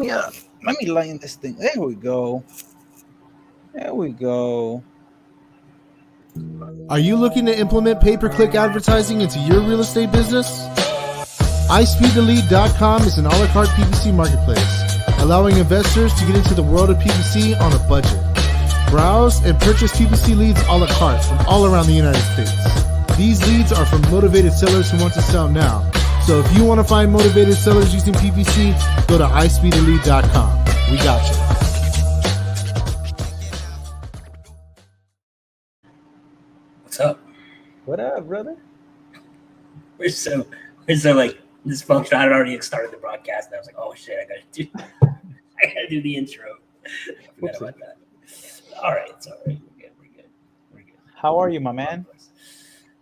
Yeah, let me line this thing. There we go. There we go. Are you looking to implement pay-per-click advertising into your real estate business? iSpeedToLead.com is an a la carte PPC marketplace, allowing investors to get into the world of PPC on a budget. Browse and purchase PPC leads a la carte from all around the United States. These leads are from motivated sellers who want to sell now. So if you want to find motivated sellers using PPC, go to iSpeedToLead.com. We got you. What's up? What up, brother? We're so like this function. I had already started the broadcast, and I was like, oh shit, I gotta do the intro. I forgot about that. All right, it's all right. We're good. How are you, my man?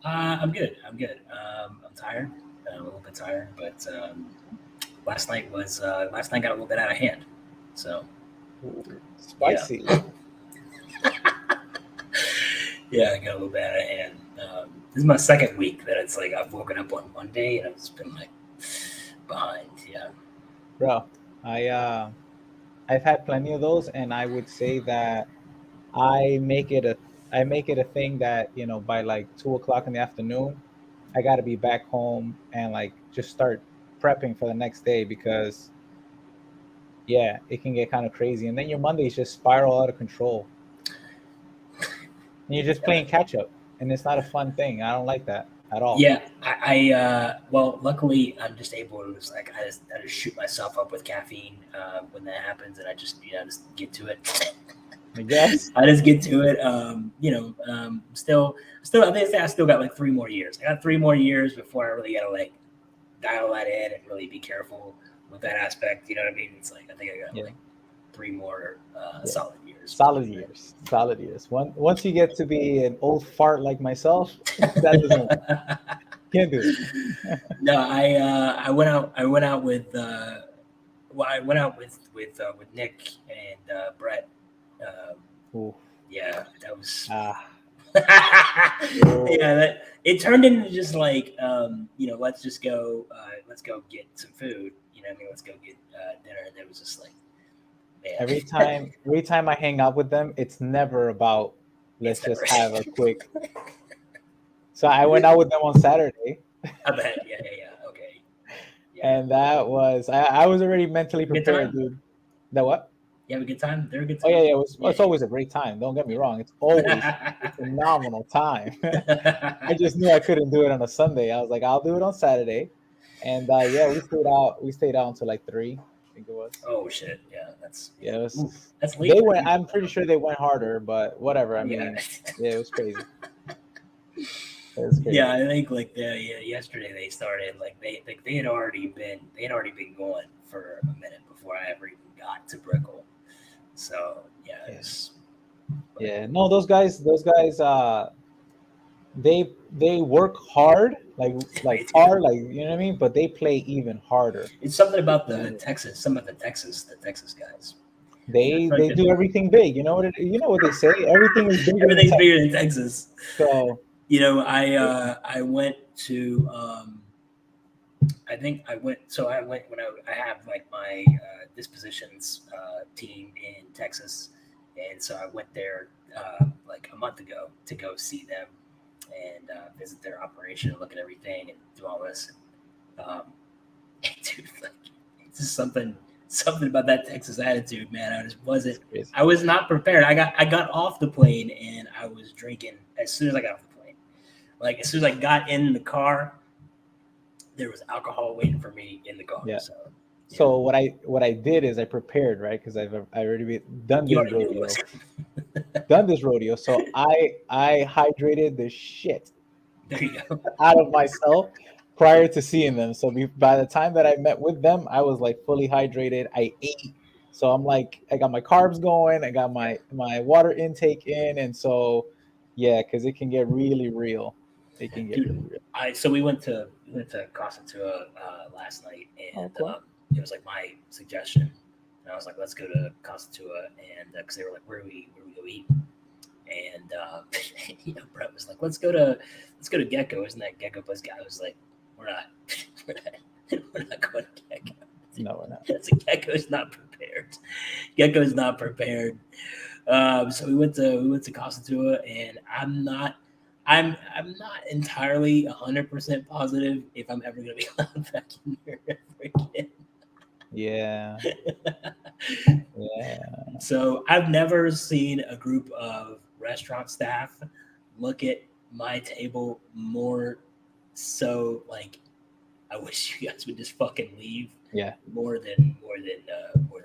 I'm good. I'm tired. I'm a little bit tired, but last night got a little bit out of hand. So Spicy. Yeah, I got a little bit out of hand. This is my second week that it's like I've woken up on Monday and I've just been like behind. Yeah, Bro, I've had plenty of those, and I would say that I make it a thing that, by like 2 o'clock in the afternoon, I got to be back home and like just start prepping for the next day, because yeah, it can get kind of crazy, and then your Mondays just spiral out of control, and you're just playing catch up, and it's not a fun thing. I don't like that at all. yeah. Well, luckily I'm just able to I just shoot myself up with caffeine when that happens, and I just get to it. I guess. I just get to it. Still, I think I still got like 3 more years. I got 3 more years before I really gotta like dial that in and really be careful with that aspect. You know what I mean? It's like I think I got like 3 more solid years. Solid years. Once you get to be an old fart like myself, that doesn't work. Can't do it. No, I went out with with Nick and Brett. Yeah, that was. Yeah, it turned into just like let's go get some food. You know what I mean? Let's go get dinner, and it was just like. Man. Every time I hang out with them, it's never about let's just have a quick. So I went out with them on Saturday. I bet, yeah, okay. Yeah. And that was I was already mentally prepared, dude. That what? You have a good time? They're a good time. Oh yeah, it's always a great time. Don't get me wrong. It's always a phenomenal time. I just knew I couldn't do it on a Sunday. I was like, I'll do it on Saturday. And we stayed out until like 3. I think it was. Oh shit! Yeah, that's late. I'm pretty sure they went harder, but whatever. I mean, it was crazy. Yeah, I think yesterday they started like they had already been going for a minute before I ever even got to Brickell. So no, those guys, they work hard, like hard, like you know what I mean. But they play even harder. It's something about the Texas guys. They do everything big. You know what they say. Everything is bigger. Everything's bigger than Texas. So I went to I have like my dispositions team in Texas, and so I went there like a month ago to go see them and visit their operation, look at everything, and do all this. Dude, like it's just something about that Texas attitude, man. I was not prepared. I got off the plane and I was drinking as soon as I got off the plane. Like as soon as I got in the car, there was alcohol waiting for me in the car. Yeah. So what I did is I prepared, right? Because I already done this rodeo. Done this rodeo. So I hydrated the shit out of myself prior to seeing them. So by the time that I met with them, I was like fully hydrated. I ate. So I'm like, I got my carbs going. I got my water intake in. And so, yeah, because it can get really real. It can get really real. So we went to Casa Tua last night, and it was like my suggestion. And I was like, let's go to Casa Tua, and because they were like, where do we go eat? And Brett was like, let's go to Gecko. Isn't that Gecko place? I was like, we're not going to Gecko. No, we're not. Gecko's not prepared. Gecko's not prepared. So we went to Casa Tua, and I'm not entirely 100% positive if I'm ever gonna be allowed back in there ever again. Yeah. Yeah. So I've never seen a group of restaurant staff look at my table more so like I wish you guys would just fucking leave Yeah. more than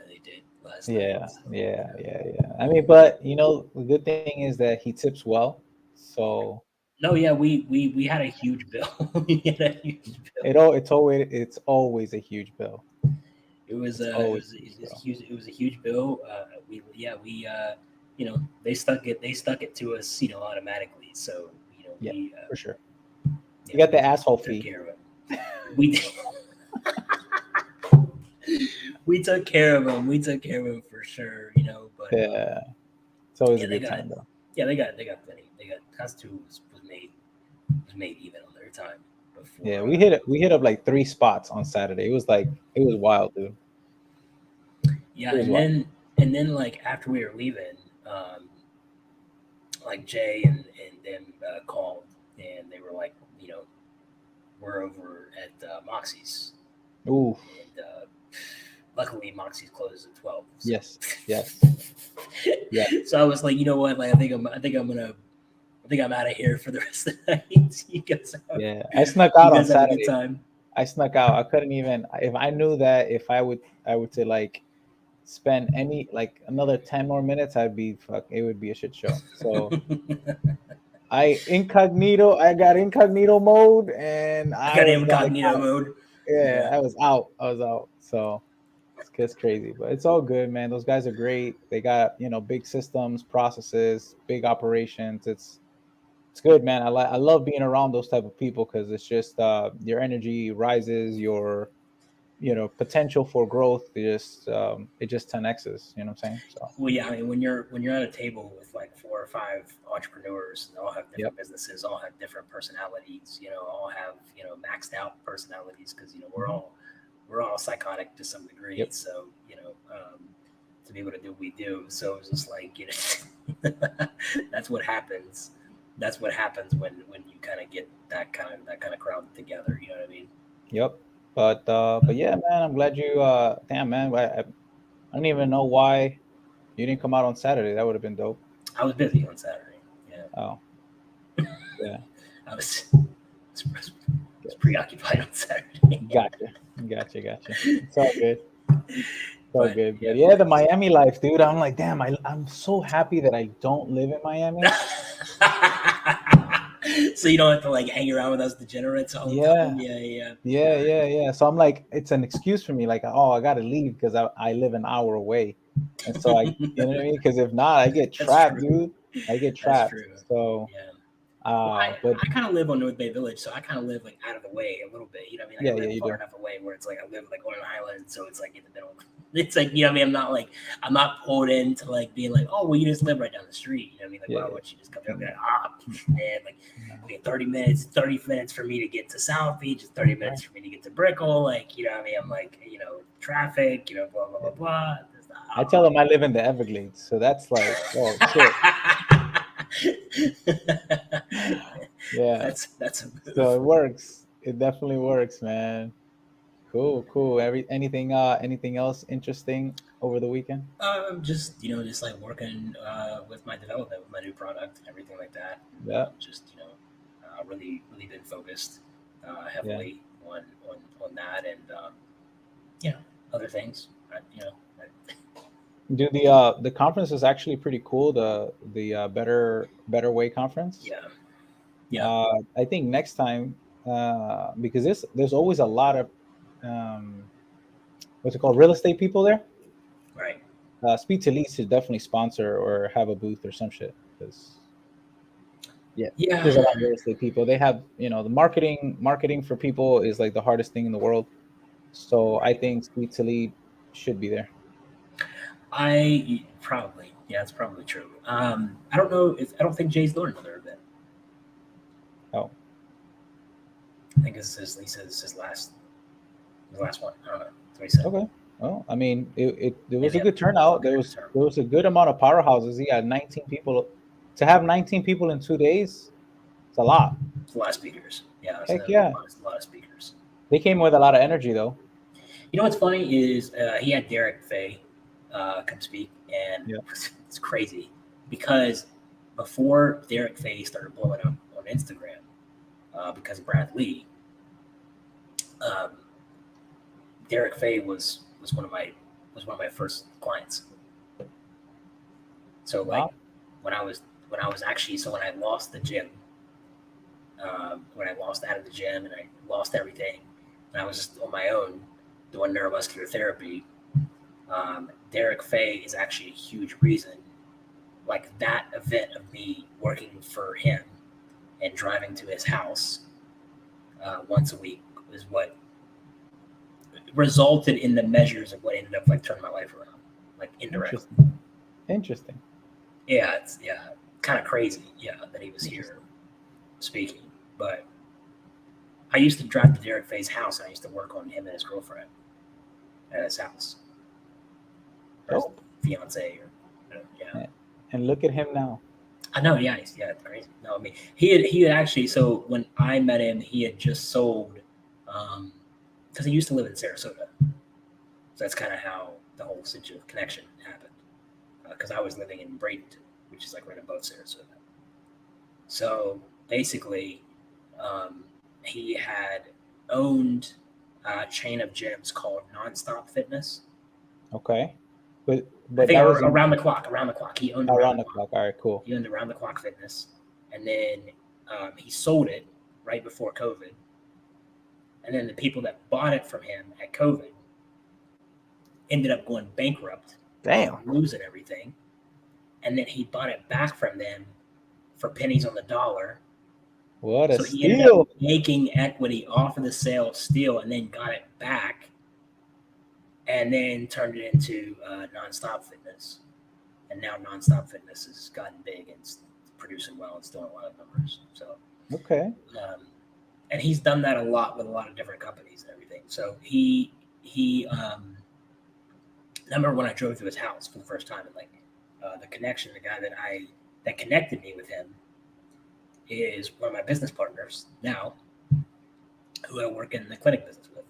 they did last night. Yeah. So, Yeah. Yeah. Yeah. I mean, but the good thing is that he tips well. So no, yeah, we had a huge bill. We had a huge bill. it's always a huge bill. It was It's it always was a huge it was a bill. huge bill. We they stuck it to us automatically. So Yeah, for sure. You yeah got the we asshole took fee. care of it. We we took care of them. We took care of them for sure. But Yeah. It's always yeah, a they good got time though. they got plenty. They got Constitution was made even on their time Yeah, before. we hit up like 3 spots on Saturday. It was wild, dude. Yeah, It was wild. and then like after we were leaving, um, like Jay and them called and they were like, we're over at Moxie's, Ooh, and luckily Moxie's closes at 12. So. yes, yes, yeah, So I was like, you know what? Like I think I'm out of here for the rest of the night. yeah. I snuck You out on guys have a good Saturday. time. I snuck out. I couldn't even if I knew that if I would to like spend any like another 10 more minutes, I'd be fuck. It would be a shit show. So I got incognito mode, and I I got was like incognito out. mode. Yeah, Yeah. I was out. I was out. So it's crazy, but it's all good, man. Those guys are great. They got big systems, processes, big operations. It's good, man. I love being around those type of people because it's just your energy rises, your potential for growth. It just 10x's. You know what I'm saying? So Well, yeah. I mean, when you're at a table with like 4 or 5 entrepreneurs, and they all have yep. different businesses, all have different personalities. All have maxed out personalities because we're all psychotic to some degree. Yep. So to be able to do what we do, so it's just like that's what happens. That's what happens when you kind of get that kind of crowd together. You know what I mean? Yep. But yeah, man. I'm glad you. Damn, man. I don't even know why you didn't come out on Saturday. That would have been dope. I was busy on Saturday. Yeah, Oh, yeah. I was preoccupied on Saturday. Gotcha. It's all good. It's all But good. yeah. But yeah, the Miami life, dude. I'm like, damn. I'm so happy that I don't live in Miami. So you don't have to like hang around with us degenerates all the Yeah. time. Yeah. Yeah. So I'm like, it's an excuse for me. Like, oh, I gotta leave because I live an hour away, and so you know what I mean? Because if not, I get That's trapped, true. dude. I get That's trapped. true. So, Yeah. Well, but I kind of live on North Bay Village, so I kind of live like out of the way a little bit. You know what I mean? Like, yeah, I live you far do. enough away where it's like I live like on an island, so it's like in the middle. It's like what I mean. I'm not pulled into like being like, oh, well, you just live right down the street. You know what I mean? Like, Yeah, why would you just come down? Man, like, okay, 30 minutes for me to get to South Beach, 30 minutes for me to get to Brickell. Like, you know what I mean? I'm like, traffic, blah blah blah blah. I tell them I live in the Everglades, so that's like, oh shit. Yeah. That's a move. So it works. It definitely works, man. Cool. Anything else interesting over the weekend? Just like working with my development, with my new product, and everything like that. Yeah. Really been focused Yeah. heavily on that, and other things. Dude, the conference is actually pretty cool. The better way conference. Yeah. I think next time, because there's always a lot of what's it called, real estate people there. Right. iSpeedToLead should definitely sponsor or have a booth or some shit because Yeah. there's a lot of real estate people. They have the marketing for people is like the hardest thing in the world. So I think iSpeedToLead should be there. I probably, yeah, it's probably true. I don't know I don't think Jay's doing another event. Oh, I think he says it's his last one. I don't know. That's what he said. okay. Well, I mean, there was Maybe a good turnout. I'm There was a good amount of powerhouses. He had 19 people. To have 19 people in 2 days, it's a lot. It's a lot of speakers. Yeah, it's Heck yeah. a lot of speakers. They came with a lot of energy, though. You know what's funny is he had Derek Fay come speak, and Yeah. it's crazy because before Derek Fay started blowing up on Instagram because of Brad Lee, um, Derek Fay was one of my first clients. So like Wow. when I was actually when I lost the gym, when I lost out of the gym and I lost everything, and I was just on my own doing neuromuscular therapy. Derek Fay is actually a huge reason. Like that event of me working for him and driving to his house once a week is what resulted in the measures of what ended up like turning my life around, like indirectly. Interesting. Yeah, it's kind of crazy. Yeah, that he was here speaking. But I used to drive to Derek Fay's house. And I used to work on him and his girlfriend at his house, or his fiance, or yeah. And look at him now. I know. Yeah, it's crazy. No, I mean he had actually. So when I met him, he had just sold, because he used to live in Sarasota. So that's kind of how the whole connection happened. Because I was living in Bradenton, which is like right above Sarasota. So basically, he had owned a chain of gyms called Nonstop Fitness. Okay. But I think that was around the clock. He owned around the clock. All right, cool. He owned Around the Clock Fitness, and then he sold it right before COVID. And then the people that bought it from him at COVID ended up going bankrupt. Damn. Losing everything. And then he bought it back from them for pennies on the dollar. What a so he steal. ended up making equity off of the sale of steel and then got it back and then turned it into Nonstop Fitness. And now Nonstop Fitness has gotten big and producing well and still a lot of numbers. So okay. And he's done that a lot with a lot of different companies and everything. So he I remember when I drove to his house for the first time, and like the connection, the guy that connected me with him is one of my business partners now, who I work in the clinic business with.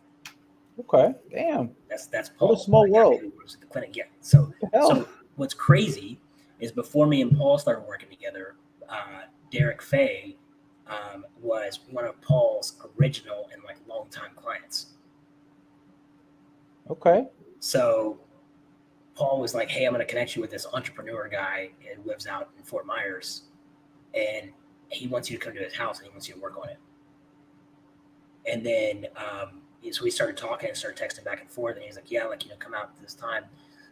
Okay, damn. That's Paul. What a small world. Who works at the clinic, yeah. So what's crazy is before me and Paul started working together, Derek Fay was one of Paul's original and like longtime clients. Okay. So Paul was like, hey, I'm going to connect you with this entrepreneur guy who lives out in Fort Myers, and he wants you to come to his house and he wants you to work on it. And then so we started talking and started texting back and forth, and he's like, yeah, like, come out this time.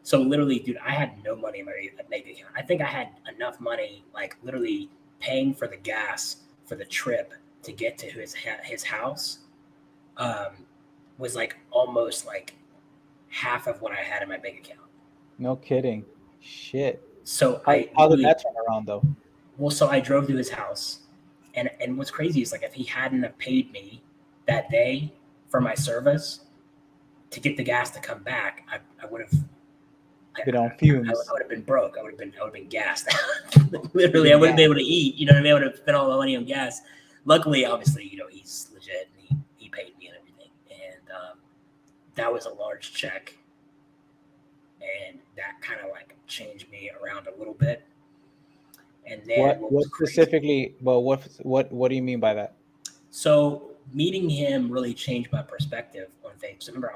So literally, dude, I had no money in my bank account. I think I had enough money, like literally paying for the gas for the trip to get to his house was like almost like half of what I had in my bank account. No kidding. Shit. So how did that turn around though? Well, so I drove to his house, and what's crazy is like if he hadn't have paid me that day for my service to get the gas to come back, I would have been on fumes. I would have been broke. I would have been gassed. Literally, I wouldn't be able to eat. You know what I mean? I would have spent all the money on gas. Luckily, obviously, he's legit and he paid me and everything, and that was a large check. And that kind of like changed me around a little bit. And then what specifically? Well, what do you mean by that? So meeting him really changed my perspective on things. So remember,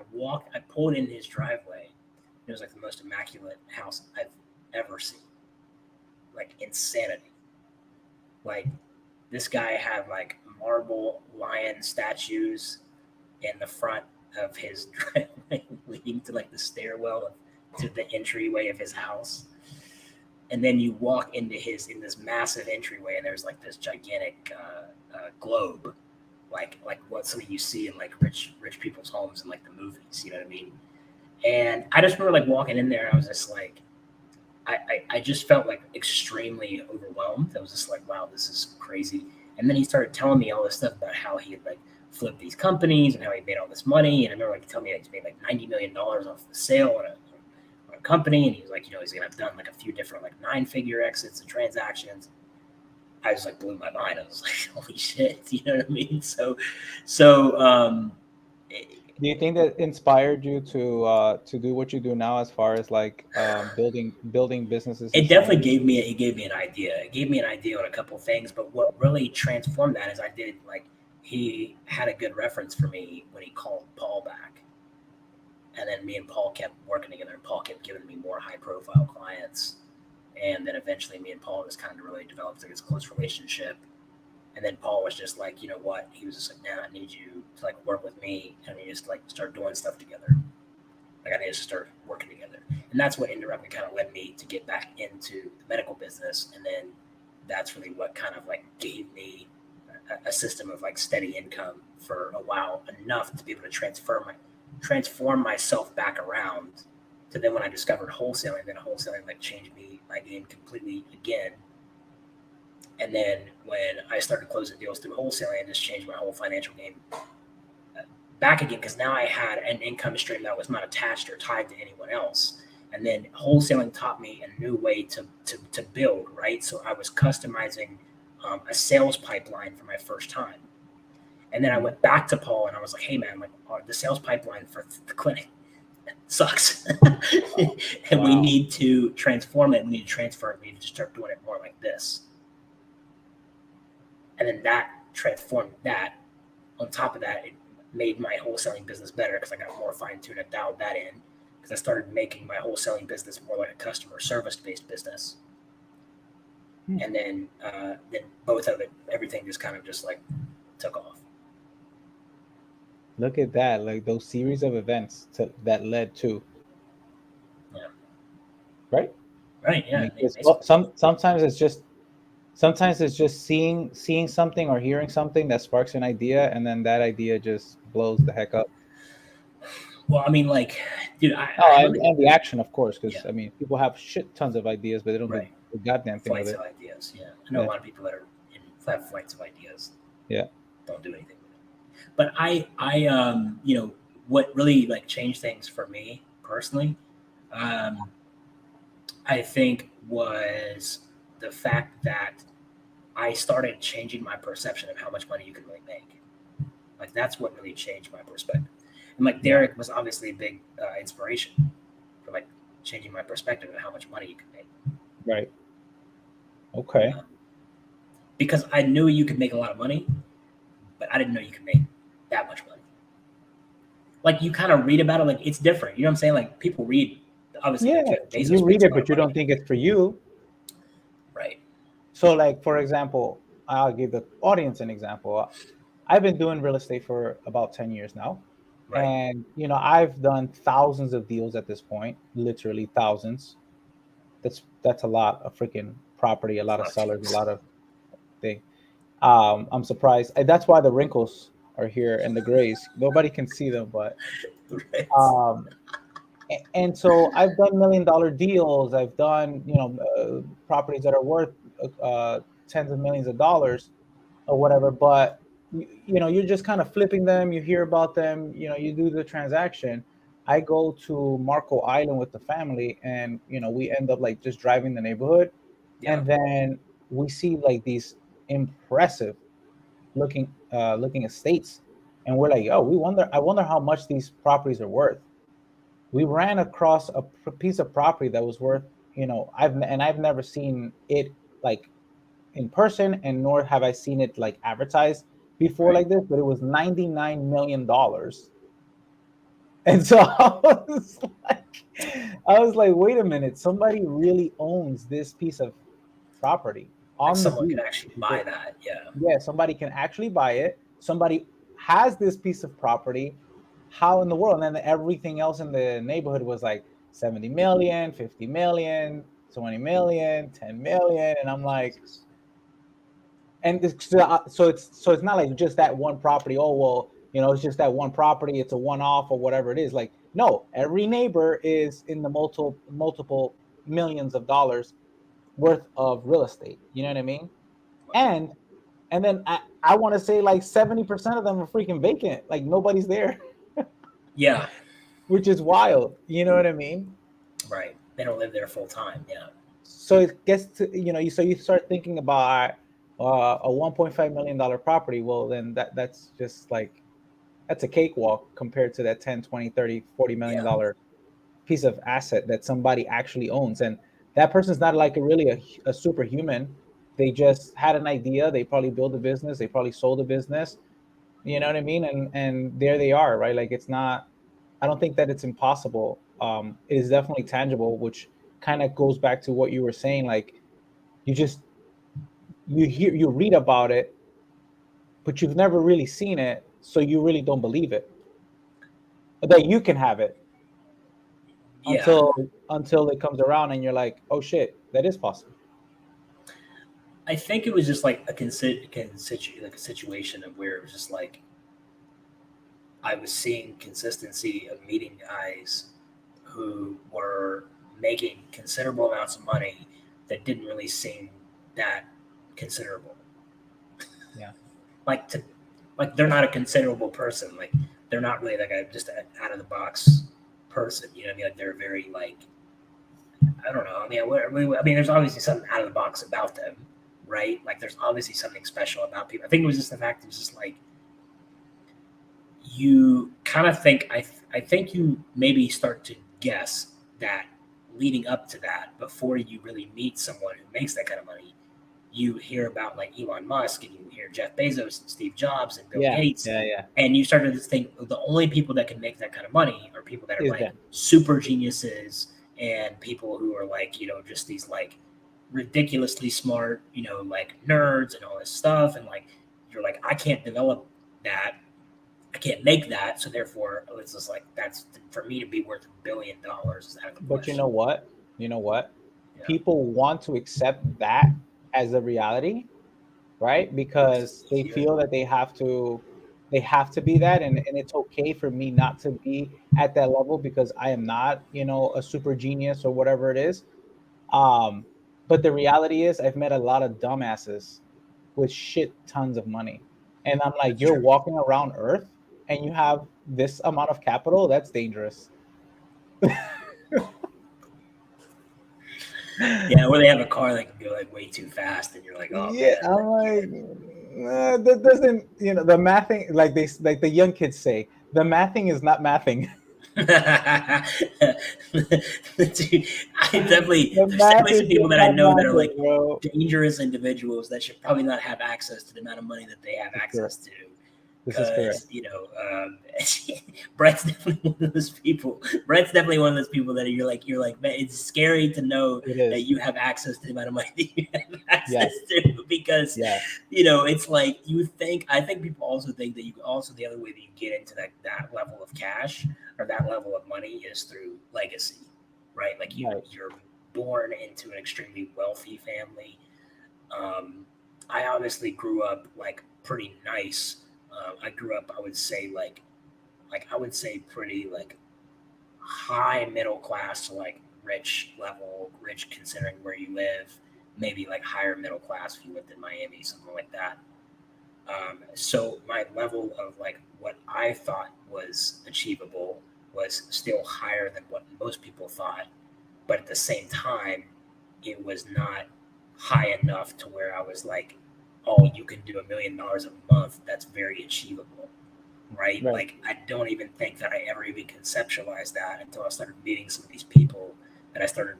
I pulled in his driveway. It was like the most immaculate house I've ever seen. Like insanity. Like this guy had like marble lion statues in the front of his driveway, leading to like the stairwell to the entryway of his house. And then you walk into in this massive entryway, and there's like this gigantic globe, like what some of you see in like rich people's homes in like the movies. You know what I mean? And I just remember like walking in there, and I was just like, I just felt like extremely overwhelmed. I was just like, wow, this is crazy. And then he started telling me all this stuff about how he had like flipped these companies and how he made all this money. And I remember he told me he made like $90 million off the sale on a company. And he was like, he's going to have done like a few different like 9-figure exits and transactions. I just like blew my mind. I was like, holy shit, you know what I mean? So do you think that inspired you to do what you do now, as far as like building businesses? It definitely gave me an idea. It gave me an idea on a couple of things, but what really transformed that is he had a good reference for me when he called Paul back. And then me and Paul kept working together, and Paul kept giving me more high profile clients. And then eventually me and Paul just kind of really developed this close relationship. And then Paul was just like, you know what? He was just like, nah, I need you to like work with me, and we just like start doing stuff together. Like I need to start working together. And that's what indirectly kind of led me to get back into the medical business. And then that's really what kind of like gave me a system of like steady income for a while, enough to be able to transform myself back around to then when I discovered wholesaling, then wholesaling like changed my game completely again. And then when I started closing deals through wholesaling, it just changed my whole financial game back again, because now I had an income stream that was not attached or tied to anyone else. And then wholesaling taught me a new way to build, right? So I was customizing a sales pipeline for my first time. And then I went back to Paul and I was like, hey man, like the sales pipeline for the clinic sucks. And we need to transform it. We need to transfer it. We need to start doing it more like this. And then that transformed that. On top of that, it made my wholesaling business better because I got more fine-tuned and dialed that in, because I started making my wholesaling business more like a customer service-based business. And then both of it, everything just kind of just like took off. Look at that, like those series of events that led to. Yeah. Right? Right, yeah. Sometimes it's just seeing something or hearing something that sparks an idea, and then that idea just blows the heck up. Well, I mean, like, dude, and the action, of course, because Yeah. I mean, people have shit tons of ideas, but they don't do the goddamn thing with flights it. of ideas. Yeah, I know a lot of people that have flights of ideas. Yeah, don't do anything with it. But I you know, what really like changed things for me personally, I think was the fact that I started changing my perception of how much money you can really make. Like that's what really changed my perspective. And like Derek was obviously a big inspiration for like changing my perspective of how much money you can make. Right. Okay. Because I knew you could make a lot of money, but I didn't know you could make that much money. Like you kind of read about it, like it's different. You know what I'm saying? Like people read, obviously. Yeah, you read it, but you don't think it's for you. Right. So, like for example, I'll give the audience an example. I've been doing real estate for about 10 years now. Right. And, you know, I've done thousands of deals at this point, literally thousands. That's a lot of freaking property, a lot of sellers, a lot of things. I'm surprised. That's why the wrinkles are here and the grays. Nobody can see them, but and so I've done $1 million deals. I've done, you know, properties that are worth tens of millions of dollars or whatever, but you know, you're just kind of flipping them. You hear about them, you know, you do the transaction. I go to Marco Island with the family, and you know, we end up like just driving the neighborhood, and then we see like these impressive looking estates, and we're like, oh, I wonder how much these properties are worth. We ran across a piece of property that was worth, you know, I've never seen it like in person, and nor have I seen it like advertised before like this, but it was $99 million. And so I was like, wait a minute, somebody really owns this piece of property on the someone beach. Can actually buy that. Yeah, somebody can actually buy it. Somebody has this piece of property. How in the world? And then everything else in the neighborhood was like 70 million, 50 million, 20 million, 10 million. And I'm like, and so it's not like just that one property. Oh, well, you know, it's just that one property. It's a one-off or whatever it is. Like, no, every neighbor is in the multiple millions of dollars worth of real estate. You know what I mean? And And then I want to say like 70% of them are freaking vacant. Like nobody's there. Yeah. Which is wild. You know what I mean? Right. They don't live there full time. Yeah. So it gets to, so you start thinking about a $1.5 million property. Well, then that's just like, that's a cakewalk compared to that 10, 20, 30, $40 million piece of asset that somebody actually owns. And that person's not like a superhuman. They just had an idea. They probably built a business. They probably sold a business. You know what I mean? And there they are, right? Like it's not. I don't think that it's impossible. It is definitely tangible, which kind of goes back to what you were saying. Like you just you read about it, but you've never really seen it, so you really don't believe it that you can have it Yeah. until it comes around and you're like, oh shit, that is possible. I think it was just like like a situation of where it was just like I was seeing consistency of meeting guys who were making considerable amounts of money that didn't really seem that considerable. Yeah. Like they're not a considerable person. Like they're not really like just an out of the box person. You know what I mean? Like they're very like I don't know. I mean, there's obviously something out of the box about them, right? Like there's obviously something special about people. I think it was just the fact it was just like you kind of think I think you maybe start to guess that leading up to that before you really meet someone who makes that kind of money. You hear about like Elon Musk and you hear Jeff Bezos and Steve Jobs and Bill Gates. Yeah. And you start to think the only people that can make that kind of money are people that are like them. super geniuses and people who are like, just these like ridiculously smart, like nerds and all this stuff. And like, you're like, I can't develop that. I can't make that. So therefore it's just like, that's for me to be worth $1 billion. Is out of the But question. you know what? Yeah. People want to accept that as a reality, right? Because they feel that they have to be that, and it's okay for me not to be at that level because I am not, a super genius or whatever it is. But the reality is I've met a lot of dumbasses with shit tons of money. And I'm like, That's you're true. walking around Earth and you have this amount of capital, that's dangerous. Yeah, or they have a car that can go like way too fast, and you're like, oh Yeah, man. I'm like, that doesn't, the mathing, like the young kids say, the mathing is not mathing. Dude, I definitely, The there's math definitely is some people just that I not know that are like mathing, bro. dangerous individuals that should probably not have access to the amount of money that they have access to. This is correct. Because Brett's definitely one of those people. Brett's definitely one of those people that you're like, man, it's scary to know that you have access to the amount of money that you have access to because it's like I think people also think that the other way that you get into that level of cash or that level of money is through legacy, right? Like you're born into an extremely wealthy family. I obviously grew up like pretty nice. I grew up, I would say pretty like high middle class to like rich considering where you live, maybe like higher middle class if you lived in Miami, something like that. So my level of like what I thought was achievable was still higher than what most people thought, but at the same time, it was not high enough to where I was like, oh, you can do $1 million a month. That's very achievable, right? Like, I don't even think that I ever even conceptualized that until I started meeting some of these people that I started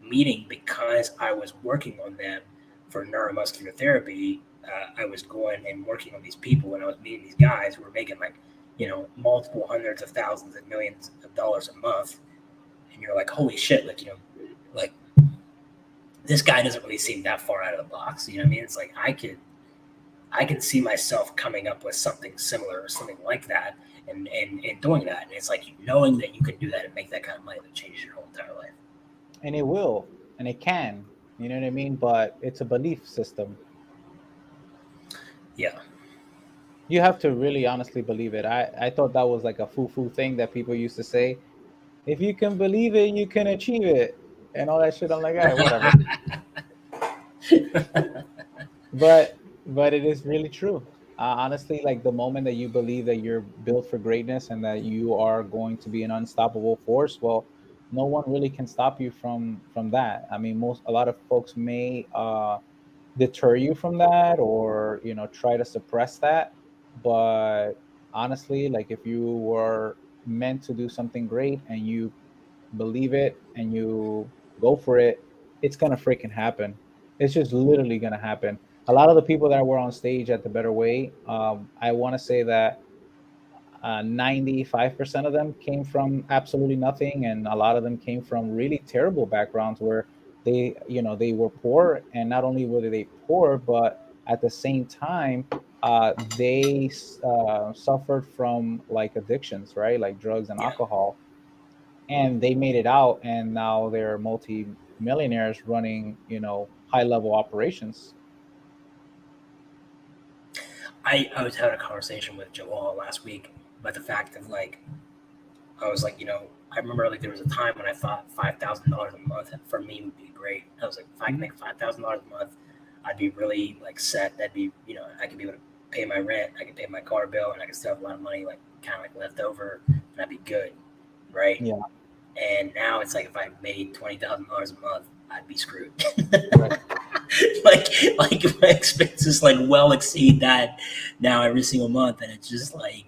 meeting because I was working on them for neuromuscular therapy. I was going and working on these people, and I was meeting these guys who were making like, multiple hundreds of thousands and millions of dollars a month. And you're like, holy shit, like this guy doesn't really seem that far out of the box. You know what I mean? It's like I can see myself coming up with something similar or something like that and doing that. And it's like knowing that you can do that and make that kind of money that changes your whole entire life. And it will, and it can, you know what I mean? But it's a belief system. Yeah. You have to really honestly believe it. I thought that was like a foo-foo thing that people used to say. If you can believe it, you can achieve it. And all that shit. I'm like, all right, whatever. But but it is really true. Honestly, like the moment that you believe that you're built for greatness and that you are going to be an unstoppable force, well, no one really can stop you from that. I mean, a lot of folks may deter you from that, or try to suppress that, but honestly, like if you were meant to do something great and you believe it and you go for it, it's gonna freaking happen. It's just literally gonna happen. A lot of the people that were on stage at the Better Way, I want to say that 95% of them came from absolutely nothing, and a lot of them came from really terrible backgrounds where they were poor, and not only were they poor, but at the same time, they suffered from like addictions, right, like drugs and Yeah. alcohol, and they made it out, and now they're multi-millionaires running high level operations. I was having a conversation with Joel last week about the fact of like, I was like, I remember like there was a time when I thought $5,000 a month for me would be great. I was like, if I can make $5,000 a month, I'd be really like set. That'd be, I could be able to pay my rent, I could pay my car bill, and I could still have a lot of money like kind of like left over, and I'd be good, right? Yeah. And now it's like if I made $20,000 a month, I'd be screwed. Right. like my expenses like well exceed that now every single month, and it's just like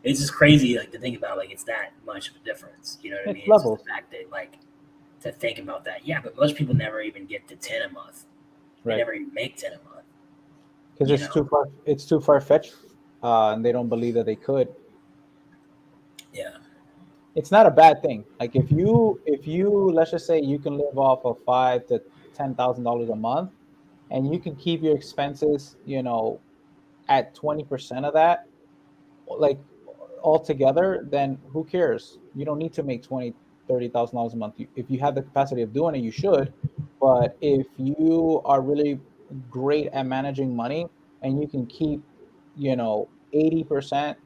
it's just crazy like to think about, like it's that much of a difference. You know what I It's mean? It's just levels. the fact that like to think about that. Yeah, but most people never even get to 10 a month. They Right. never even make 10 a month. Because You it's too know? far. It's too far fetched, and they don't believe that they could. Yeah. It's not a bad thing. Like if you let's just say you can live off of $5,000 to $10,000 a month, and you can keep your expenses, at 20% of that, like altogether, then who cares? You don't need to make 20, $30,000 a month. If you have the capacity of doing it, you should. But if you are really great at managing money and you can keep, 80%,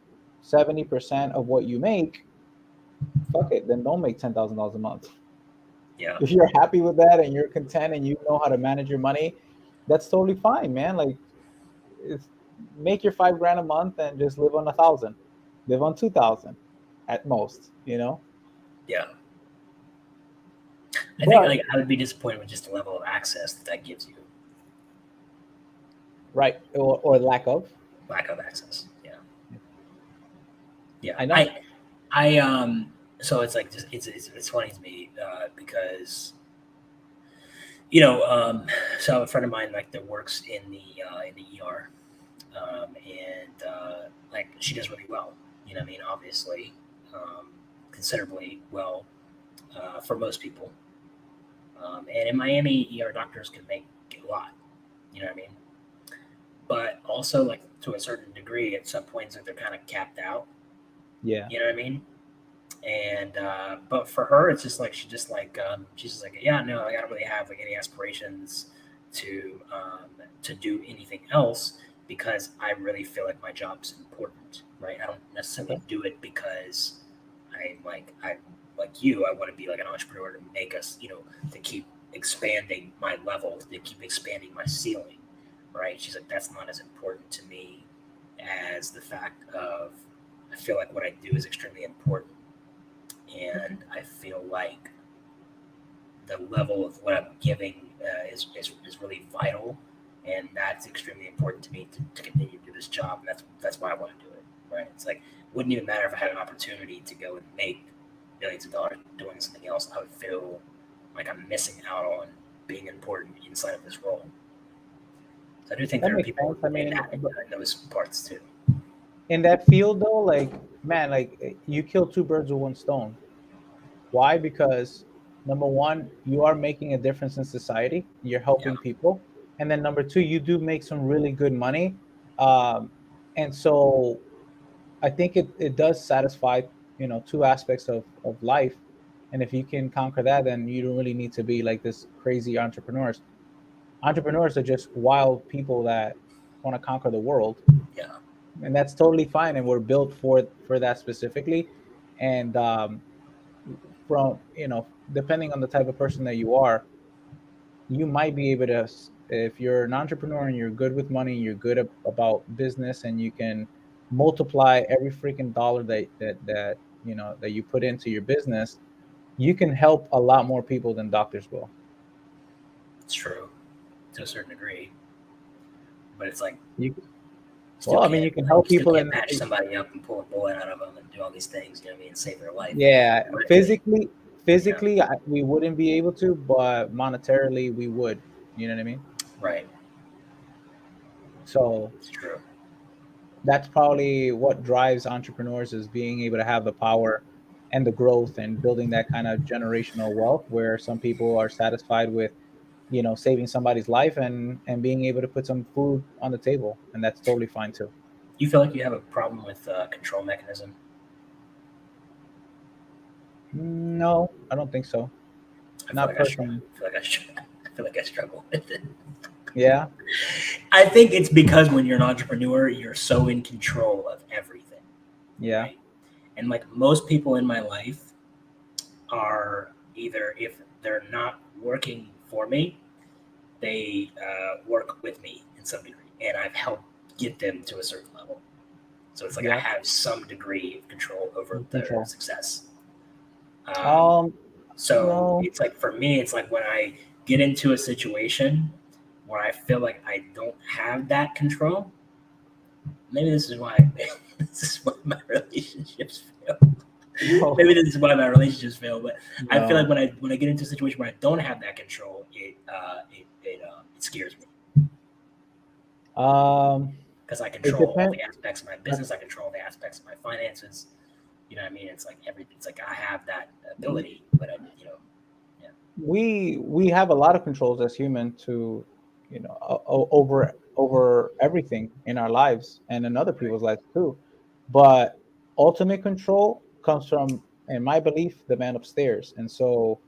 70% of what you make, fuck it, then don't make $10,000 a month. Yeah. If you're happy with that and you're content and you know how to manage your money, that's totally fine, man. Like, it's, make your 5 grand a month and just live on 1,000, live on 2,000 at most. Yeah. I think But like I would be disappointed with just the level of access that gives you. right, or lack of. Lack of access. Yeah. Yeah. I know. I so it's like just it's funny to me because you know so a friend of mine like that works in the ER, and like she does really well, I mean, obviously, considerably well, for most people, and in Miami ER doctors can make a lot, you know what I mean, but also like to a certain degree at some points like they're kind of capped out, Yeah. you know what I mean. And but for her it's just like she's just like, yeah, no, like, I don't really have like any aspirations to do anything else because I really feel like my job's important, right? I don't necessarily Okay. do it because I like you, I want to be like an entrepreneur to make us, to keep expanding my level, to keep expanding my ceiling, right? She's like, that's not as important to me as the fact of I feel like what I do is extremely important, and I feel like the level of what I'm giving is really vital, and that's extremely important to me to continue to do this job, and that's why I want to do it. Right? It's like it wouldn't even matter if I had an opportunity to go and make millions of dollars doing something else. I would feel like I'm missing out on being important inside of this role. So I do think That there are makes people sense. I in mean, that in those parts too. in that field though, like, man, like you kill two birds with one stone. Why? Because number one, you are making a difference in society. You're Yeah, helping people, and then number two, you do make some really good money. Um, and so I think it does satisfy, two aspects of life. And if you can conquer that, then you don't really need to be like this crazy entrepreneurs. Entrepreneurs are just wild people that want to conquer the world, yeah, and that's totally fine. And we're built for that specifically. And from depending on the type of person that you are, you might be able to If you're an entrepreneur and you're good with money, you're good about business, and you can multiply every freaking dollar that that you put into your business, you can help a lot more people than doctors will. It's true to a certain degree, but it's like You still well, I mean, can't you can help still people can't in patch somebody up and pull a bullet out of them and do all these things. You know what I mean? And save their life. yeah, In my opinion. physically, Yeah. we wouldn't be able to, but monetarily we would. You know what I mean? Right. So It's true. that's probably what drives entrepreneurs, is being able to have the power and the growth and building that kind of generational wealth, where some people are satisfied with saving somebody's life and being able to put some food on the table, and that's totally fine too. You feel like you have a problem with control mechanism? No, I don't think so. I feel Not like I struggle. personally. I feel like I struggle with it. Yeah. I think it's because when you're an entrepreneur, you're so in control of everything. Yeah. Right? And like most people in my life are either, if they're not working for me, they work with me in some degree, and I've helped get them to a certain level. So it's like I Yeah. have some degree of control over their Control. success. Um, Um. so No. it's like for me, it's like when I get into a situation where I feel like I don't have that control. Maybe this is why this is why my relationships fail. No. Maybe this is why my relationships fail. But I feel like No. when I get into a situation where I don't have that control, it scares me Um. because I It control all depends. the aspects of my business. I control the aspects of my finances. You know what I mean? It's like everything. It's like I have that ability, but yeah. We have a lot of controls as human to, over everything in our lives and in other Right. people's lives too. But ultimate control comes from, in my belief, the man upstairs. And so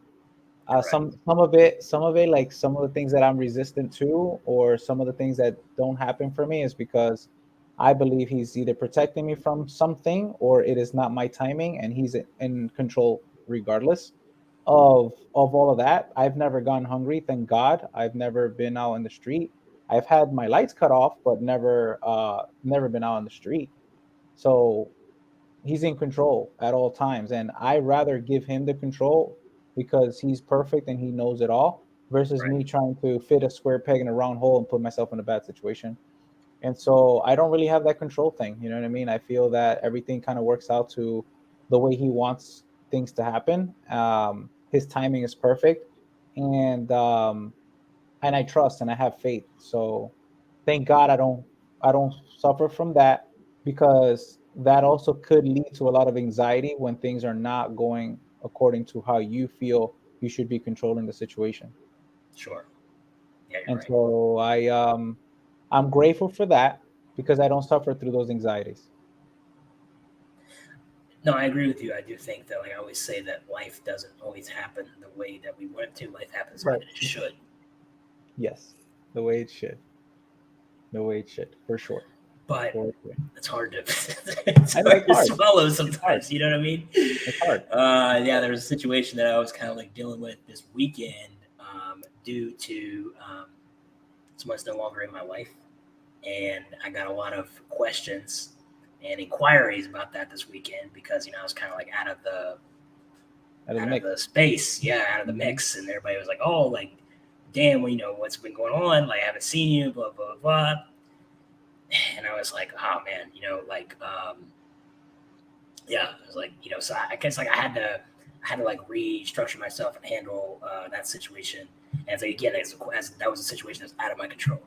Correct. some of it, like some of the things that I'm resistant to, or some of the things that don't happen for me, is because I believe he's either protecting me from something, or it is not my timing, and he's in control regardless of all of that. I've never gone hungry, thank God. I've never been out in the street. I've had my lights cut off, but never been out on the street. So he's in control at all times, and I rather give him the control because he's perfect and he knows it all, versus Right. me trying to fit a square peg in a round hole and put myself in a bad situation. And so I don't really have that control thing. You know what I mean? I feel that everything kind of works out to the way he wants things to happen. His timing is perfect, and I trust and I have faith. So thank God I don't suffer from that, because that also could lead to a lot of anxiety when things are not going according to how you feel you should be controlling the situation. Sure. Yeah, you're And right. so I'm grateful for that, because I don't suffer through those anxieties. No, I agree with you. I do think that, like I always say, that life doesn't always happen the way that we want it to. Life happens the way Right. that it should. Yes. The way it should. The way it should, for sure. But For sure. it's hard to it's I know hard it's to hard. swallow It's hard. sometimes. You know what I mean? It's hard. Yeah, there was a situation that I was kind of like dealing with this weekend, due to someone's no longer in my life, and I got a lot of questions and inquiries about that this weekend because I was kind of like Out of the out of mix. the space, yeah, out of the Mhm. mix, and everybody was like, "Oh, like, damn, well, what's been going on? Like, I haven't seen you, blah blah blah." And I was like, "Oh man, yeah." I was like, so I guess like I had to like restructure myself and handle that situation. And so again, as that was a situation that's out of my control,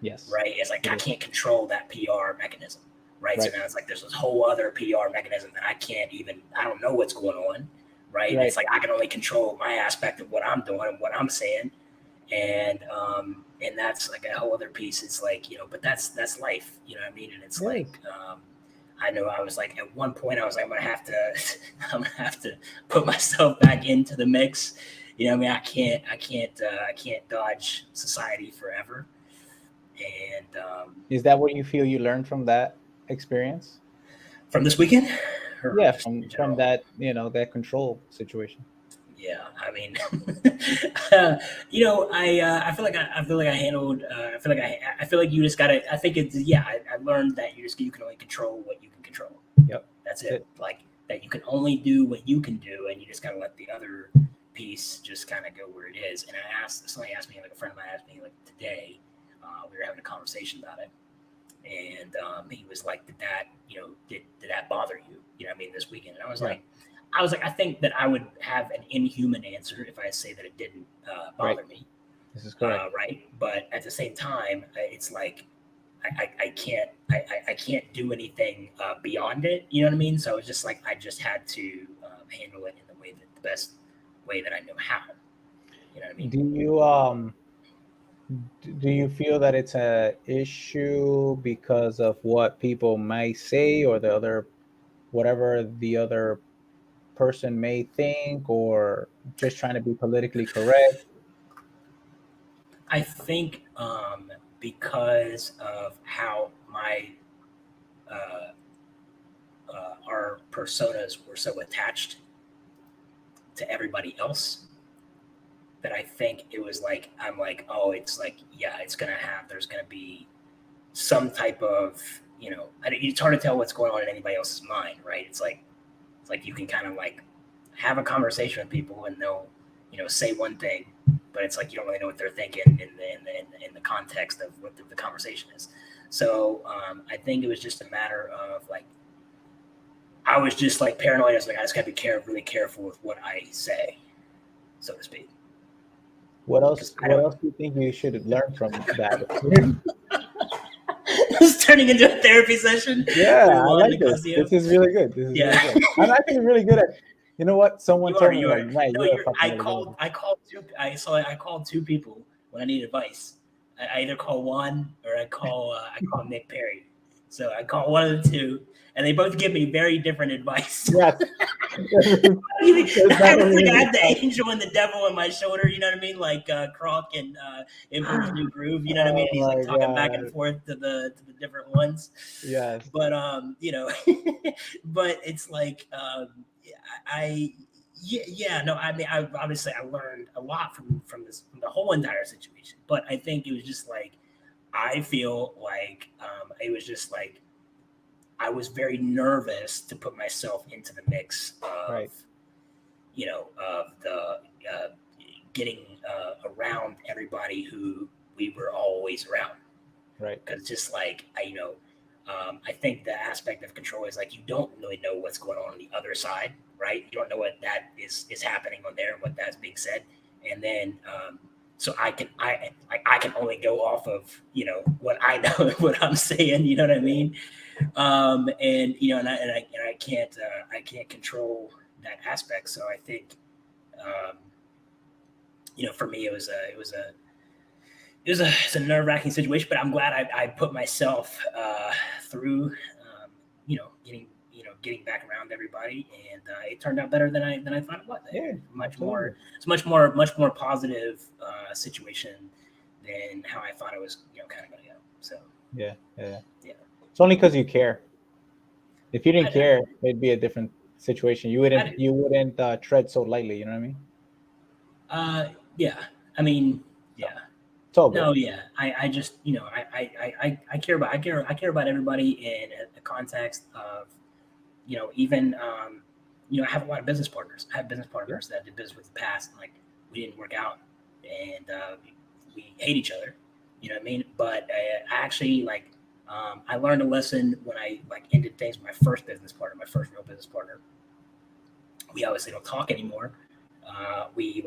Yes. right? It's like It I is. can't control that PR mechanism, right? So Right. now it's like there's this whole other PR mechanism that I don't know what's going on, right? And Right. it's like I can only control my aspect of what I'm doing and what I'm saying, and that's like a whole other piece. It's like but that's life, you know what I mean? And it's It is. like I know I was like at one point I was like I'm gonna have to I'm gonna have to put myself back into the mix. You know what I mean? I can't dodge society forever. And Is that what you feel you learned from that experience? from this weekend, or Yeah, just in from general. that, that control situation. Yeah, I mean, I feel like I handled. I feel like you just gotta. I think it's yeah. I learned that you can only control what you can control. Yep. That's it. Like that you can only do what you can do, and you just gotta let the other piece just kind of go where it is. And somebody asked me, like a friend of mine asked me, like today, we were having a conversation about it, and he was like, "Did that bother you? You know, what I mean, this weekend?" And I was like, I think that I would have an inhuman answer if I say that it didn't bother me. This is correct. Right. But at the same time, it's like I can't do anything beyond it. You know what I mean? So it's just like I just had to handle it in the best way that I know how. You know what I mean? Do you feel that it's a issue because of what people might say or whatever the other person may think, or just trying to be politically correct? I think because of how our personas were so attached to everybody else, that I think it was like, I'm like, oh, it's like, yeah, there's gonna be some type of, it's hard to tell what's going on in anybody else's mind, right? It's like you can kind of like have a conversation with people and they'll, say one thing, but it's like you don't really know what they're thinking in the context of what the conversation is. So I think it was just a matter of like, I was just like paranoid. I was like, I just gotta be really careful with what I say, so to speak. What else do you think you should learn from that? It's turning into a therapy session. Yeah, I like this. This is really good. Really good. I'm actually really good at. You know what? Someone told me like, "Mate, I called two people when I need advice. I either call one or I call Nick Perry. So I call one of the two, and they both give me very different advice. Yes. I had the angel and the devil on my shoulder, you know what I mean? Like Croc and Influence New Groove, you know what I mean? He's like talking back and forth to the different ones. Yes. But but it's like I obviously I learned a lot from the whole entire situation. But I think it was just like, I feel like it was just like I was very nervous to put myself into the mix of, of the getting around everybody who we were always around. Right. Because just like, I think the aspect of control is like, you don't really know what's going on the other side, right? You don't know what that is happening on there and what that's being said. And then, so I can only go off of, what I know, what I'm saying, you know what I mean? And I can't control that aspect. So I think, for me, it's a nerve-wracking situation, but I'm glad I put myself through, getting back around everybody, and it turned out better than I thought it was. Yeah, it's much more positive situation than how I thought it was, kind of going to go. So yeah. It's only because you care. If you didn't care, it'd be a different situation. You wouldn't tread so lightly. You know what I mean? Yeah. I mean, yeah. No, yeah. I just, I care about everybody in the context of, even, I have a lot of business partners. I have business partners that did business with the past, and like we didn't work out, and we hate each other. You know what I mean? But I actually I learned a lesson when I ended things with my first business partner, my first real business partner. We obviously don't talk anymore. We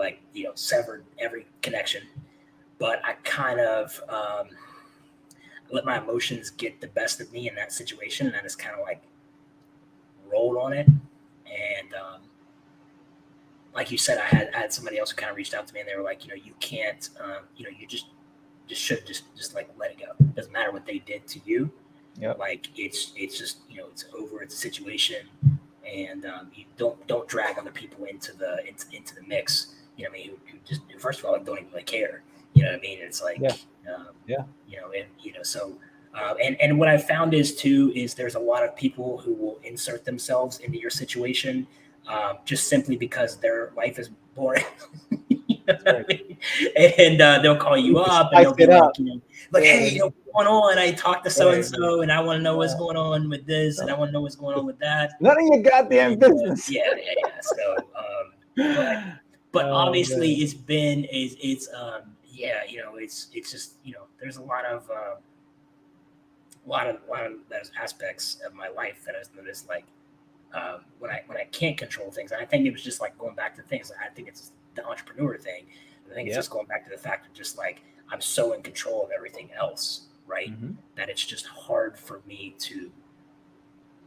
severed every connection. But I kind of let my emotions get the best of me in that situation, and I just kind of rolled on it. And like you said, I had somebody else who kind of reached out to me, and they were like, you can't, you just should just let it go. It doesn't matter what they did to you. Yep. It's just it's over. It's a situation, and you don't drag other people into the mix. You know what I mean? Who just, first of all, don't even really care. You know what I mean? It's like, so, and what I found is there's a lot of people who will insert themselves into your situation just simply because their life is boring. That's right. And they'll call you up and Spice they'll be it like, up. like, Yeah, hey, what's going on? I talked to so and right. so, and I want to know what's Yeah. going on with this, and I want to know what's going on with that. None of your goddamn And, business. yeah. So, but Oh obviously, man. it's it's just there's a lot of those aspects of my life that I've noticed, like when I can't control things. And I think it was just like going back to things. I think it's the entrepreneur thing. I think it's Yep. just going back to the fact of just like I'm so in control of everything else, right? Mm-hmm. That it's just hard for me to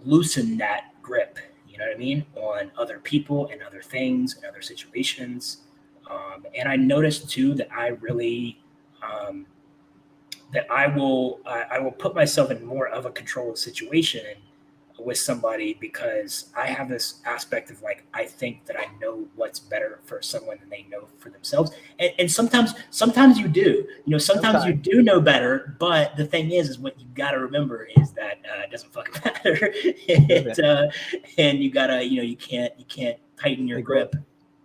loosen that grip. You know what I mean? On other people and other things and other situations. And I noticed too that I really that I will put myself in more of a controlled situation with somebody because I have this aspect of like I think that I know what's better for someone than they know for themselves, and sometimes you do, sometimes you Sometimes. do know better, but the thing is what you got to remember is that it doesn't fucking matter, Doesn't. and you gotta you can't tighten your It goes. grip,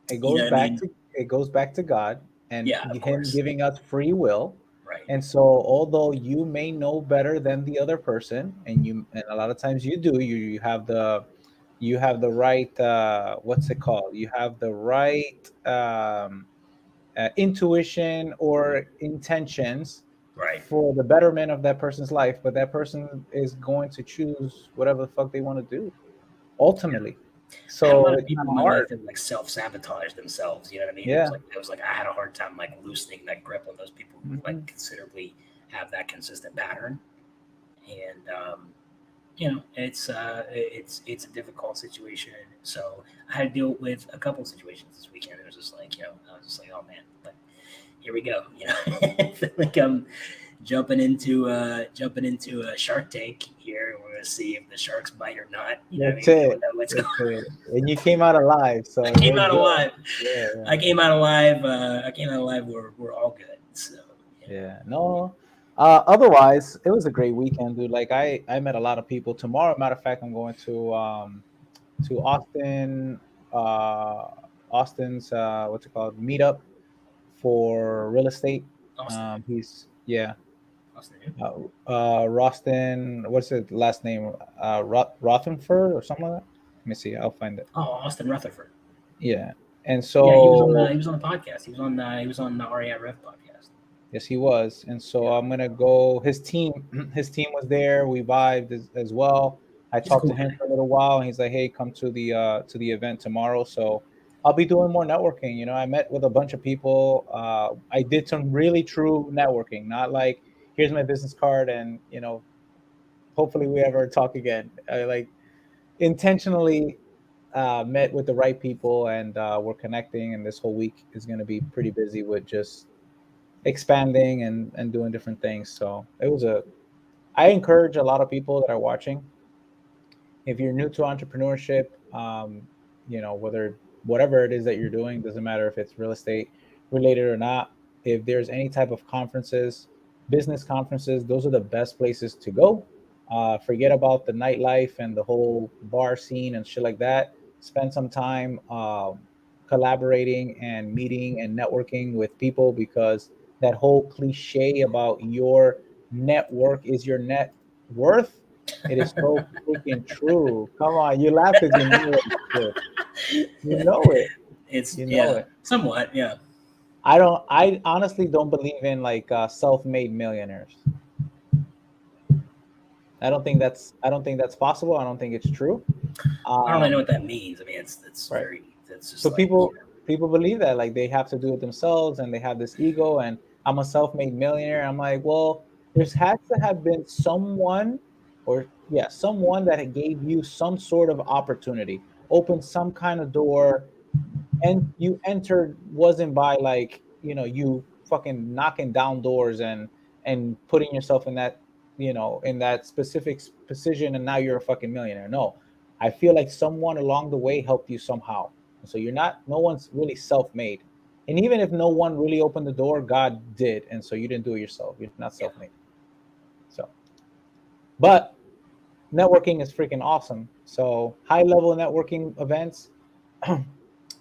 It you know goes what I back mean? to. It goes back to God and Yeah, of Him course, giving us free will. right, And so, although you may know better than the other person, and a lot of times you do, you have the right what's it called? You have the right intuition or intentions right. for the betterment of that person's life, but that person is going to choose whatever the fuck they want to do ultimately. I had a So lot of it's people kind in of my life hard. that like self-sabotage themselves. You know what I mean? Yeah. It was like I had a hard time like loosening that grip on those people who Hmm. like considerably have that consistent pattern. And it's a difficult situation. So I had to deal with a couple situations this weekend. It was just like I was just like, oh man, but here we go. I feel like I'm jumping into a Shark Tank here. We're gonna see if the sharks bite or not. You know what I That's mean? We don't it. know what's going. That's it. And you came out alive, so I came we're out good. alive. Yeah, I yeah, came out alive. I came out alive. We're all good. So yeah. No. Otherwise, it was a great weekend, dude. Like I met a lot of people. Tomorrow, matter of fact, I'm going to Austin, uh, Austin's what's it called, meetup for real estate. Austin, He's yeah, Austin, Rostin. What's his last name? Rothenford or something like that. Let me see. I'll find it. oh, Austin Rutherford. Yeah, and Yeah, so he was on the podcast. He was on the REI Rev podcast. yes, he was. And so Yeah, I'm gonna go. His team, his team was there. We vibed as well. I he's a talked cool to him guy. for a little while, and he's like, "Hey, come to the event tomorrow." So I'll be doing more networking. I met with a bunch of people. I did some really true networking, not like here's my business card, and hopefully we ever talk again. I like intentionally met with the right people, and we're connecting. And this whole week is gonna be pretty busy with just expanding and doing different things. So I encourage a lot of people that are watching, if you're new to entrepreneurship, whether whatever it is that you're doing, doesn't matter if it's real estate related or not. If there's any type of conferences, business conferences, those are the best places to go. Forget about the nightlife and the whole bar scene and shit like that. Spend some time collaborating and meeting and networking with people, because that whole cliche about your network is your net worth, it is so freaking true. Come on, you laugh because you know it. Shit. You know it. It's You know yeah, it. somewhat yeah. I don't. I honestly don't believe in like self-made millionaires. I don't think that's possible. I don't think it's true. I don't really know Um, what that means. I mean, it's right. very it's just So like people believe that like they have to do it themselves, and they have this ego, and I'm a self-made millionaire. I'm like, well, there's had to have been someone, or yeah, someone that gave you some sort of opportunity, opened some kind of door, and you entered, wasn't by like you fucking knocking down doors and putting yourself in that in that specific position, and now you're a fucking millionaire. No, I feel like someone along the way helped you somehow. And so you're not, no one's really self-made. And even if no one really opened the door, God did, and so you didn't do it yourself. You're not yeah. self-made. So but networking is freaking awesome. So high level networking events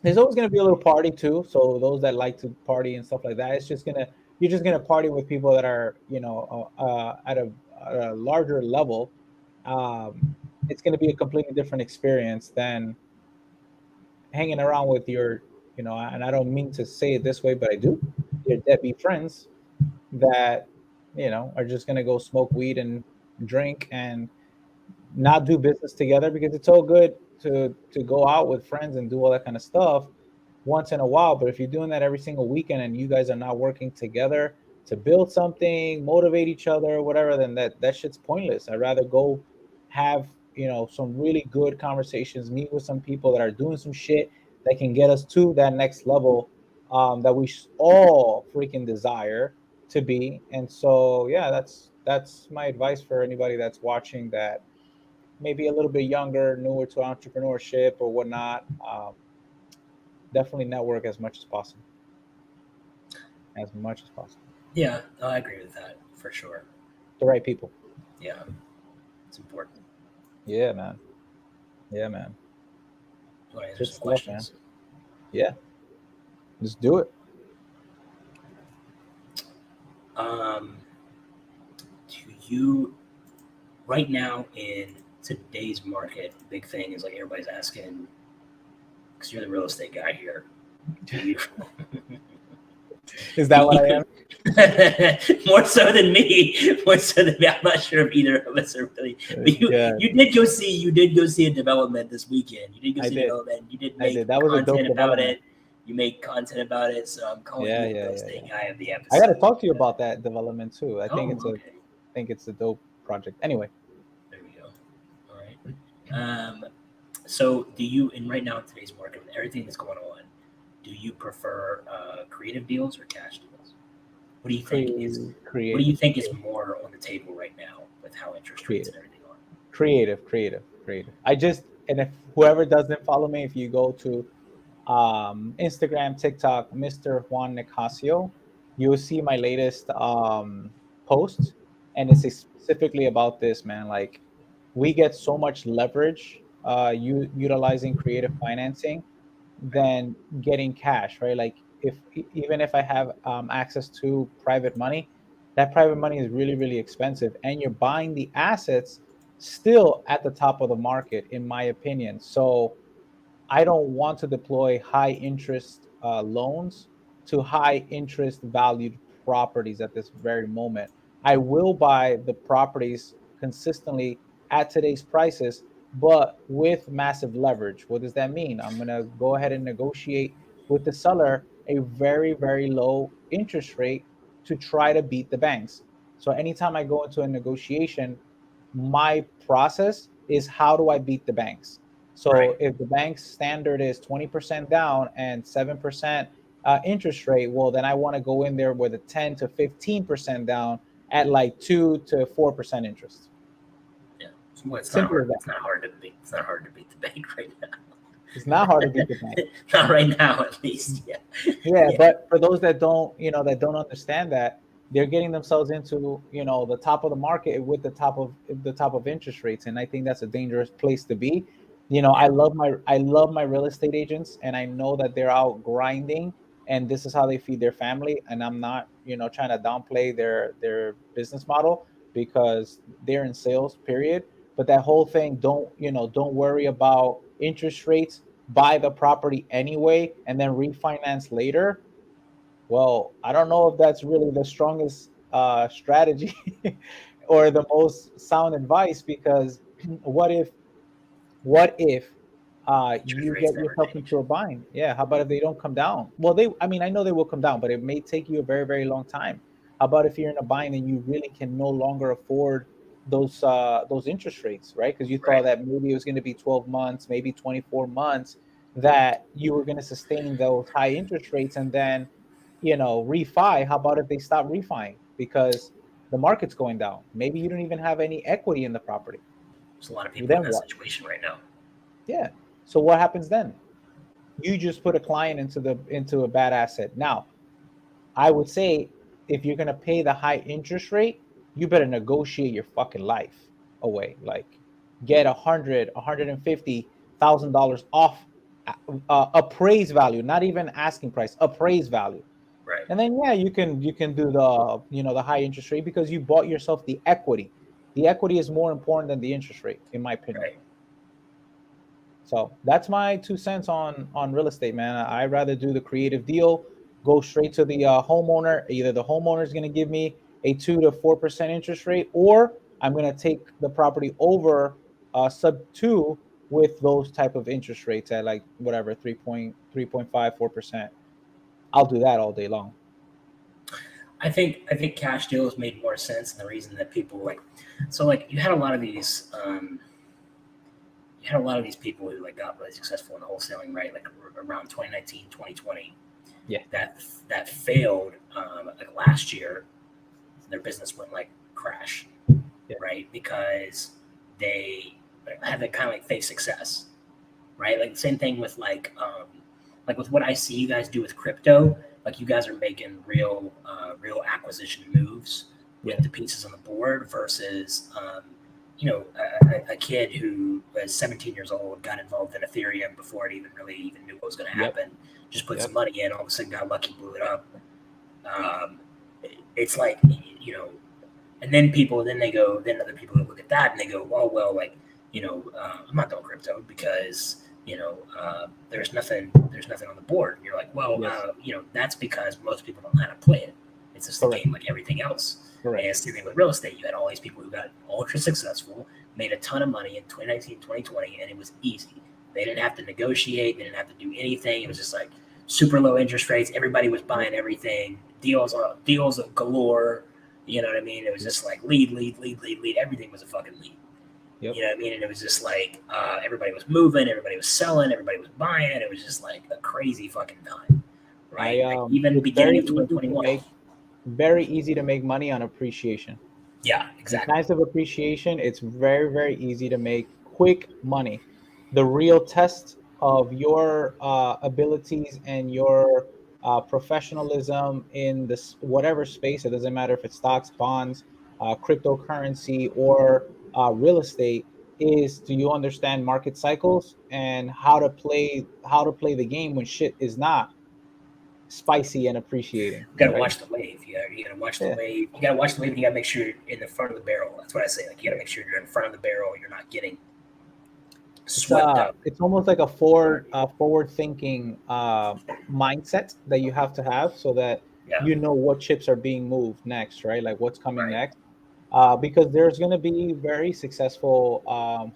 There's always going to be a little party too. So those that like to party and stuff like that, you're just gonna party with people that are at a larger level. Um, it's going to be a completely different experience than hanging around with your, and I don't mean to say it this way, but I do, your deadbeat friends that are just going to go smoke weed and drink and not do business together, because it's all good to go out with friends and do all that kind of stuff once in a while. But if you're doing that every single weekend and you guys are not working together to build something, motivate each other, whatever, then that shit's pointless. I'd rather go have some really good conversations, meet with some people that are doing some shit that can get us to that next level, that we all freaking desire to be. And so yeah, that's my advice for anybody that's watching that maybe a little bit younger, newer to entrepreneurship or whatnot. Definitely network as much as possible. As much as possible. Yeah, no, I agree with that for sure. The right people. Yeah, it's important. Yeah, man. Yeah, man. Do you want to answer Good some stuff, questions? man. Yeah. Just do it. Do you right now in today's market? Big thing is like everybody's asking because you're the real estate guy here. Do you? Is that what I am? More so than me. More so than me. I'm not sure if either of us are really. But you did go see a development this weekend. You did go see a development. You did make That was content about it. You make content about it. So I'm calling you the real estate guy of the episode. I got to talk to you about that development too. I think it's a dope project. Anyway. There we go. All right. So do you, and right now in today's market, with everything that's going on, do you prefer creative deals or cash deals? What do you think What do you think is more on the table right now with how interest rates and everything are? Creative. And if whoever doesn't follow me, if you go to Instagram, TikTok, Mr. Juan Nicasio, you'll see my latest post, and it's specifically about this, man. Like, we get so much leverage utilizing creative financing than getting cash, right? Like, even if I have access to private money, that private money is really, really expensive, and you're buying the assets still at the top of the market, in my opinion. So I don't want to deploy high interest loans to high interest valued properties at this very moment. I will buy the properties consistently at today's prices, but with massive leverage. What does that mean? I'm going to go ahead and negotiate with the seller a very, very low interest rate to try to beat the banks. So anytime I go into a negotiation, my process is, how do I beat the banks? So if the bank's standard is 20% down and 7% interest rate, well, then I want to go in there with a 10 to 15% down at like 2 to 4% interest. Yeah, well, it's Simple not as that. It's not hard to beat. It's not hard to beat the bank right now. It's not hard to beat the bank. Not right now, at least. Yeah. Yeah, but for those that don't, that don't understand that, they're getting themselves into, the top of the market with the top of interest rates, and I think that's a dangerous place to be. I love my real estate agents, and I know that they're out grinding, and this is how they feed their family. And I'm not, trying to downplay their business model, because they're in sales, period. But that whole thing, don't worry about interest rates, buy the property anyway, and then refinance later. Well, I don't know if that's really the strongest strategy or the most sound advice, because what if you get yourself into a bind? Yeah, how about if they don't come down? Well, I know they will come down, but it may take you a very, very long time. How about if you're in a bind and you really can no longer afford those interest rates, right? Because you thought that maybe it was going to be 12 months, maybe 24 months, that you were going to sustain those high interest rates, and then refi. How about if they stop refining because the market's going down? Maybe you don't even have any equity in the property. There's a lot of people in that situation right now. Yeah. So what happens then? You just put a client into a bad asset. Now, I would say, if you're gonna pay the high interest rate, you better negotiate your fucking life away. Like, get $150,000 off appraised value, not even asking price, appraised value. Right. And then yeah, you can do the the high interest rate because you bought yourself the equity. The equity is more important than the interest rate, in my opinion. Right. So that's my 2 cents on real estate, man. I'd rather do the creative deal, go straight to the homeowner. Either the homeowner is going to give me a 2 to 4% interest rate, or I'm going to take the property over sub 2 with those type of interest rates at like whatever 3.5 4%. I'll do that all day long. I think cash deals made more sense, and the reason that people like, so like you had a lot of these people who like got really successful in wholesaling, right? Like around 2019, 2020. Yeah. That failed like last year. Their business went like crash, right? Because they had that kind of like fake success, right? Like the same thing with like with what I see you guys do with crypto. Like you guys are making real acquisition moves with the pieces on the board versus a kid who was 17 years old got involved in Ethereum before it even knew what was going to happen. Just put some money in, all of a sudden got lucky, blew it up. It's like and then other people look at that and they go, oh well, like I'm not doing crypto because there's nothing on the board. And you're like, well, that's because most people don't know how to play it. It's just a game like everything else. Correct. And same thing with real estate. You had all these people who got ultra successful, made a ton of money in 2019, 2020, and it was easy. They didn't have to negotiate. They didn't have to do anything. It was just like super low interest rates. Everybody was buying everything. Deals of galore. You know what I mean? It was just like lead. Everything was a fucking lead. Yep. You know what I mean? And it was just like everybody was moving, everybody was selling, everybody was buying. It was just like a crazy fucking time, right? Like even the beginning of 2021. Very easy to make money on appreciation. Yeah, exactly. In times of appreciation, it's very, very easy to make quick money. The real test of your abilities and your professionalism in this whatever space, it doesn't matter if it's stocks, bonds, cryptocurrency, or real estate, is do you understand market cycles and how to play the game when shit is not spicy and appreciating. You gotta watch the wave. You gotta watch the wave. You gotta watch the wave, and you gotta make sure you're in the front of the barrel. That's what I say. Like you gotta make sure you're in front of the barrel. You're not getting swept up. It's almost like a forward thinking mindset that you have to have, so that you know what chips are being moved next, right? Like what's coming next. Because there's going to be very successful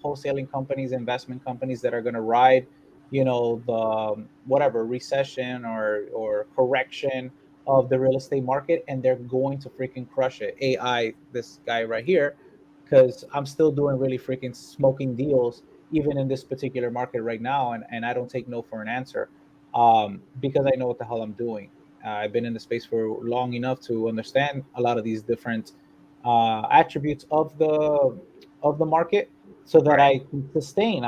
wholesaling companies, investment companies that are going to ride, the whatever recession or correction of the real estate market, and they're going to freaking crush it. AI, this guy right here, because I'm still doing really freaking smoking deals even in this particular market right now, and I don't take no for an answer because I know what the hell I'm doing. I've been in the space for long enough to understand a lot of these different attributes of the market, so that I can sustain.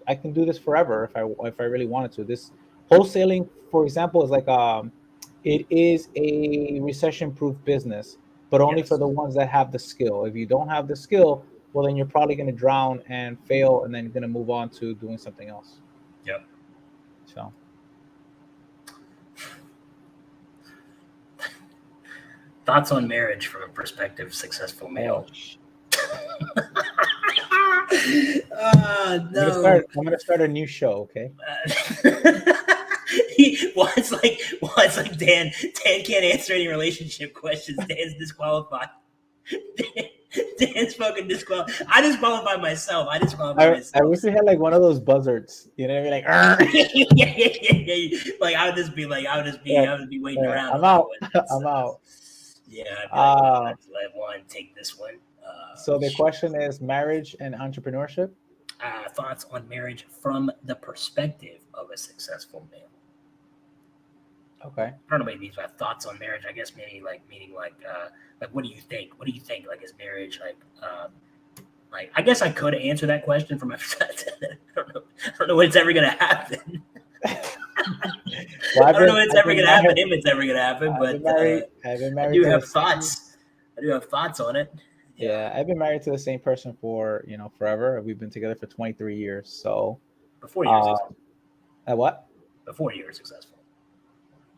I can do this forever if I really wanted to. This wholesaling, for example, is like it is a recession-proof business, but only for the ones that have the skill. If you don't have the skill, well, then you're probably going to drown and fail, and then you're going to move on to doing something else. Yep. So. Thoughts on marriage from a prospective successful male. No. I'm gonna start a new show, okay? It's like Dan can't answer any relationship questions. Dan's disqualified. Dan's fucking disqualified. I disqualified myself. I wish we had like one of those buzzards, what I mean? Like, yeah. Like I would just be waiting around. I'm out. I'm out. Yeah, I'd let one take this one. So the question is marriage and entrepreneurship. Thoughts on marriage from the perspective of a successful male. Okay. I don't know what it means by thoughts on marriage. I guess maybe meaning what do you think? What do you think? Like, is marriage like I guess I could answer that question from my perspective. I don't know when it's ever gonna happen. Well, I don't know when it's ever gonna happen, if it's ever gonna happen, but I do have thoughts. I do have thoughts on it. Yeah, I've been married to the same person for forever. We've been together for 23 years. So Before you're successful. At what? Before you're successful.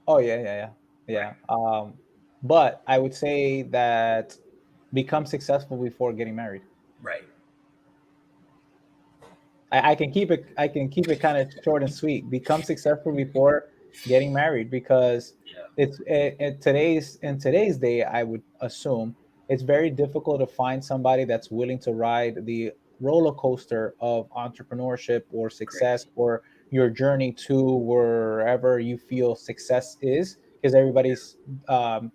Oh yeah. Right. But I would say that become successful before getting married. Right. I can keep it. I can keep it kind of short and sweet. Become successful before getting married, because Yeah. it's in today's day. I would assume it's very difficult to find somebody that's willing to ride the roller coaster of entrepreneurship or success, Crazy. or your journey to wherever you feel success is, because everybody's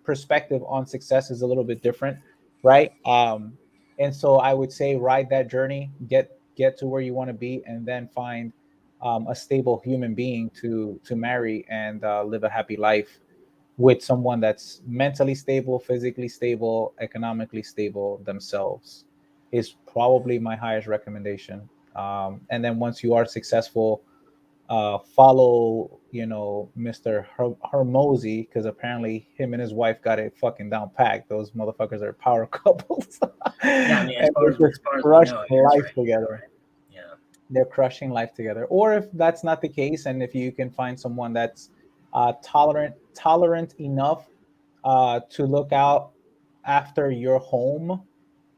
perspective on success is a little bit different, right? And so I would say ride that journey, get to where you want to be, and then find a stable human being to marry and live a happy life with someone that's mentally stable, physically stable, economically stable themselves, is probably my highest recommendation. And then once you are successful, follow, Mr. Hermosi, because apparently him and his wife got it fucking down packed. Those motherfuckers are power couples. Yeah, I mean, And they just as far as we crush know, yeah, that's life right. together. Right. Yeah. They're crushing life together. Or if that's not the case, and if you can find someone that's tolerant enough to look out after your home,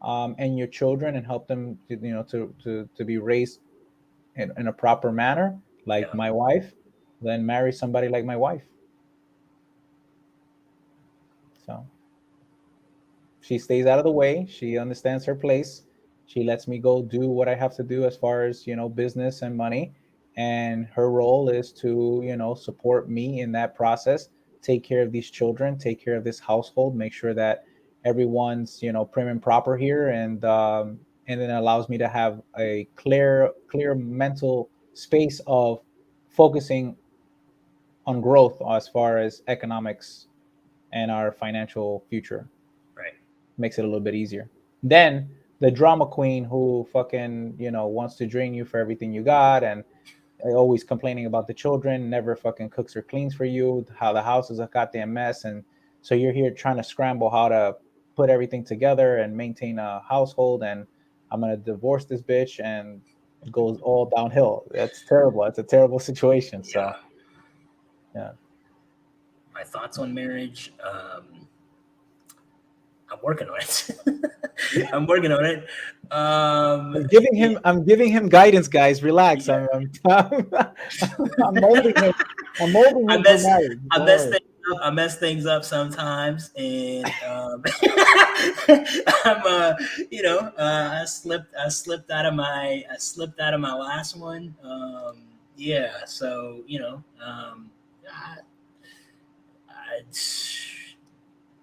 and your children, and help them to be raised in a proper manner, like Yeah. my wife, then marry somebody like my wife. So she stays out of the way. She understands her place. She lets me go do what I have to do as far as, business and money. And her role is to, support me in that process, take care of these children, take care of this household, make sure that everyone's, prim and proper here. And then allows me to have a clear mental space of focusing on growth as far as economics and our financial future. Right. Makes it a little bit easier. Then the drama queen who fucking, wants to drain you for everything you got, and always complaining about the children, never fucking cooks or cleans for you, how the house is a goddamn mess. And so you're here trying to scramble how to put everything together and maintain a household. And I'm going to divorce this bitch, and it goes all downhill. That's terrible. It's a terrible situation. So, Yeah. yeah. My thoughts on marriage. I'm working on it. I'm working on it. I'm giving him guidance, guys. Relax. Yeah. I'm molding him. I'm molding him for marriage. Don't worry. I mess things up sometimes, and I'm I slipped out of my last one. Yeah, so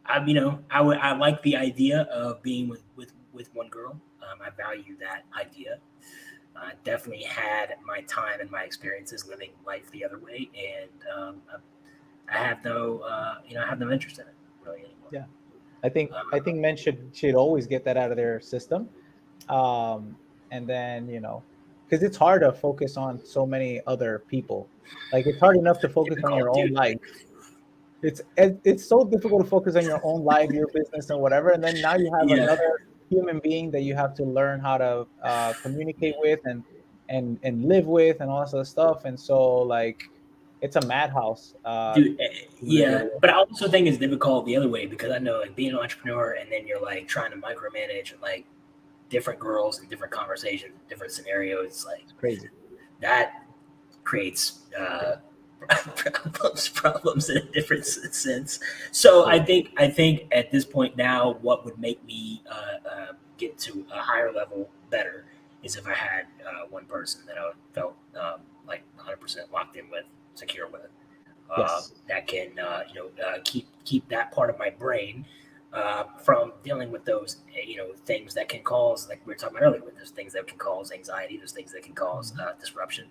I like the idea of being with one girl. I value that idea. I definitely had my time and my experiences living life the other way, and I have no I have no interest in it really anymore. Yeah, I think men should always get that out of their system, and then because it's hard to focus on so many other people. Like it's hard enough to focus on your Difficult, own dude. life. It's so difficult to focus on your own life, your business, and whatever. And then now you have Yeah, another human being that you have to learn how to communicate with, and live with, and all that sort of stuff. And so like it's a madhouse. dude. Literally. Yeah, but I also think it's difficult the other way because I know like being an entrepreneur and then you're like trying to micromanage like different girls and different conversations, different scenarios. Like It's crazy. that creates problems in a different sense. So I think at this point now, what would make me get to a higher level better is if I had one person that I felt like 100% locked in with, secure with, Yes. that can keep that part of my brain from dealing with those things that can cause, like we were talking about earlier, with those things that can cause anxiety, those things that can cause disruption.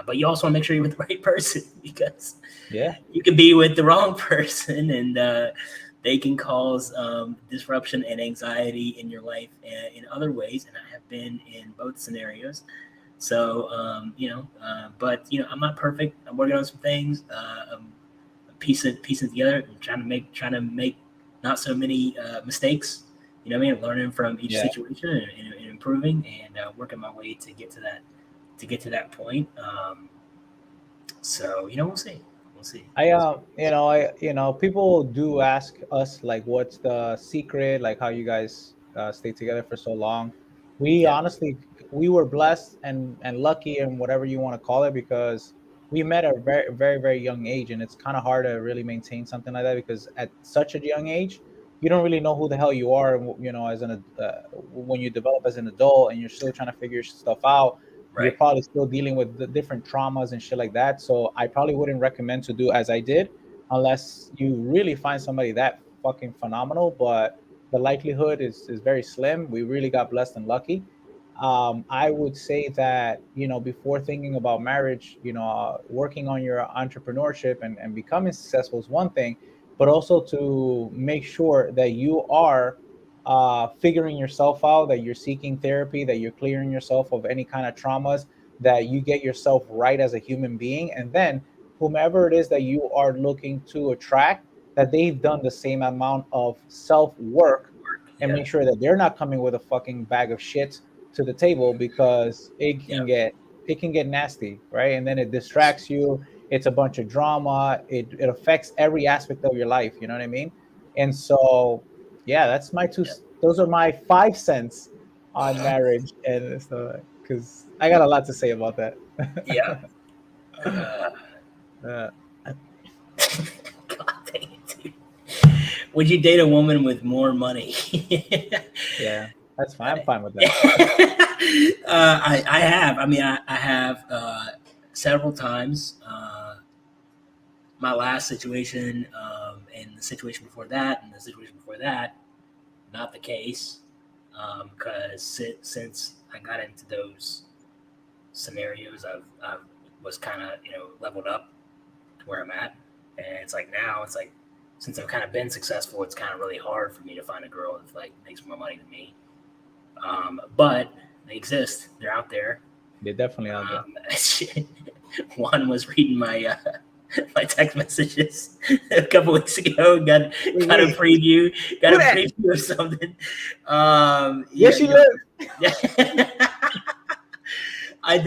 But you also want to make sure you're with the right person because Yeah. you can be with the wrong person and they can cause disruption and anxiety in your life in other ways. And I have been in both scenarios. So, but I'm not perfect. I'm working on some things. I'm piecing together and trying to make not so many mistakes You know what I mean? Learning from each Yeah. situation and improving and working my way to get to that point. So we'll see. We'll see. People do ask us like, what's the secret? Like, how you guys stay together for so long? We Yeah. honestly, we were blessed and lucky, and whatever you want to call it, because we met at a very, very, very young age, and it's kind of hard to really maintain something like that because at such a young age, you don't really know who the hell you are. As when you develop as an adult and you're still trying to figure stuff out, you're Right. probably still dealing with the different traumas and shit like that. So I probably wouldn't recommend to do as I did unless you really find somebody that fucking phenomenal. But the likelihood is very slim. We really got blessed and lucky. I would say that, before thinking about marriage, working on your entrepreneurship and becoming successful is one thing, but also to make sure that you are figuring yourself out, that you're seeking therapy, that you're clearing yourself of any kind of traumas, that you get yourself right as a human being. And then whomever it is that you are looking to attract, that they've done the same amount of self work, and Yeah. make sure that they're not coming with a fucking bag of shit to the table, because Yeah. it can get nasty, right? And then it distracts you. It's a bunch of drama. It affects every aspect of your life. You know what I mean? And so, yeah, that's my two. Yeah. Those are my 5 cents on marriage, and so because I got a lot to say about that. Yeah. Uh, uh, God dang it, dude. Would you date a woman with more money? yeah, that's fine. I'm fine with that. I have. I mean, I have several times. My last situation, and the situation before that, and the situation before that, not the case. Because since I got into those scenarios, I've was kind of leveled up to where I'm at, and it's like now it's like since I've kind of been successful, it's kind of really hard for me to find a girl that like makes more money than me. But they exist; they're out there. They're definitely out there. One was reading my my text messages a couple weeks ago. Got a preview. Got a preview of something. Yes, she lives. I've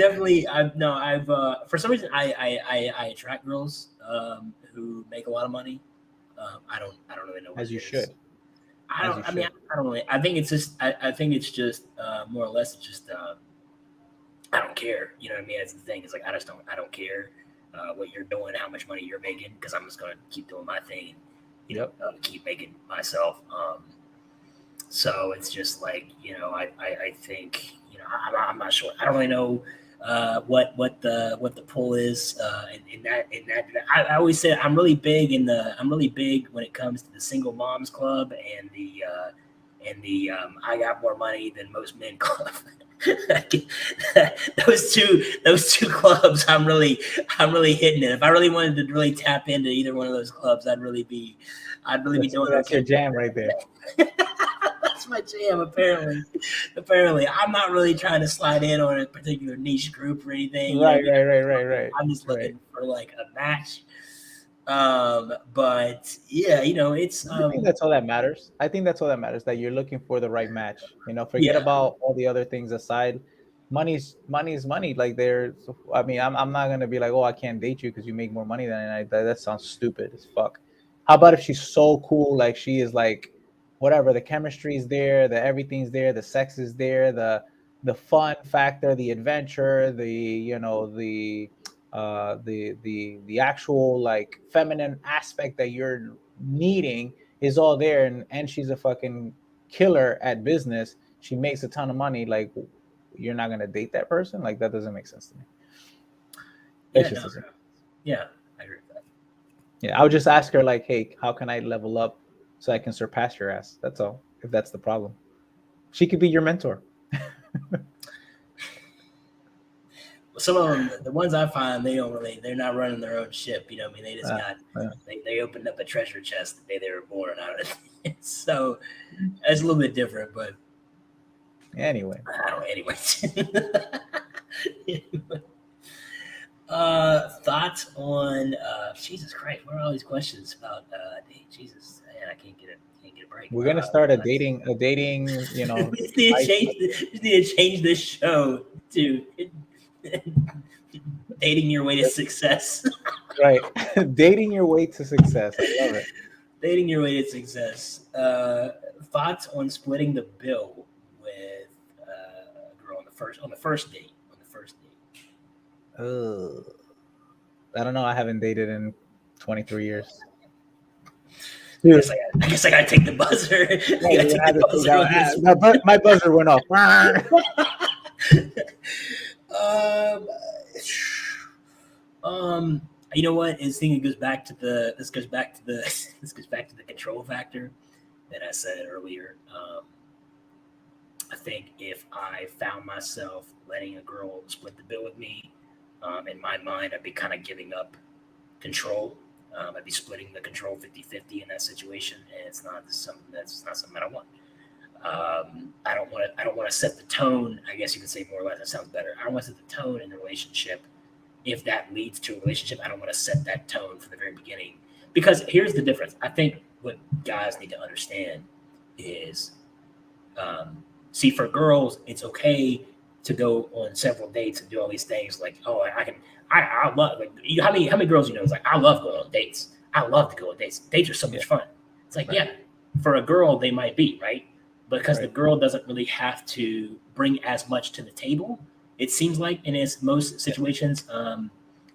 for some reason I attract girls who make a lot of money. I don't really know what As you it is. should. I don't really. I think it's just. I think it's just more or less. It's just. I don't care. You know what I mean? That's the thing. It's like I don't care what you're doing, how much money you're making, because I'm just gonna keep doing my thing. And, keep making myself. So it's just like I think I'm not sure. I don't really know what the pull is in that. I always say I'm really big when it comes to the single moms club and the I got more money than most men club. those two clubs I'm really hitting it. If I really wanted to really tap into either one of those clubs, I'd really be doing that's your jam right there. That's my jam. Apparently I'm not really trying to slide in on a particular niche group or anything. Right. I'm just looking for like a match. But yeah, it's. I think that's all that matters. I think that's all that matters. That you're looking for the right match. Forget about all the other things aside. Money's money. Like I mean, I'm not gonna be like, oh, I can't date you because you make more money than I. That sounds stupid as fuck. How about if she's so cool, like she is, like whatever, the chemistry is there, the everything's there, the sex is there, the fun factor, the adventure, the actual like feminine aspect that you're needing is all there, and she's a fucking killer at business. She makes a ton of money. Like, you're not gonna date that person? Like, that doesn't make sense to me. Yeah, I agree with that. Yeah, I would just ask her like, hey, how can I level up so I can surpass your ass? That's all. If that's the problem, she could be your mentor. Some of them, the ones I find, they're not running their own ship. You know what I mean? They just they opened up a treasure chest the day they were born out of it. So it's a little bit different, but anyway. Thoughts on Jesus Christ? What are all these questions about? Jesus, man, I can't get a break. We're gonna start a dating, you know. We just need to change this show to dating your way to success. Right. Dating your way to success. I love it. Dating your way to success. Thoughts on splitting the bill with a girl on the first date. I don't know. I haven't dated in 23 years. I guess I gotta take the buzzer. My buzzer went off. You know what? It goes back to the control factor that I said earlier. I think if I found myself letting a girl split the bill with me, in my mind, I'd be kind of giving up control. I'd be splitting the control 50-50 in that situation, and it's not something I want. I don't want to set the tone. I guess you could say more or less. That sounds better. I don't want to set the tone in the relationship. If that leads to a relationship, I don't want to set that tone from the very beginning. Because here's the difference. I think what guys need to understand is, see, for girls, it's okay to go on several dates and do all these things. Like, oh, I love, like, how many girls you know is like, I love going on dates. I love to go on dates. Dates are so much fun. It's like, yeah, for a girl, they might be, right? Because the girl doesn't really have to bring as much to the table. It seems like in most situations,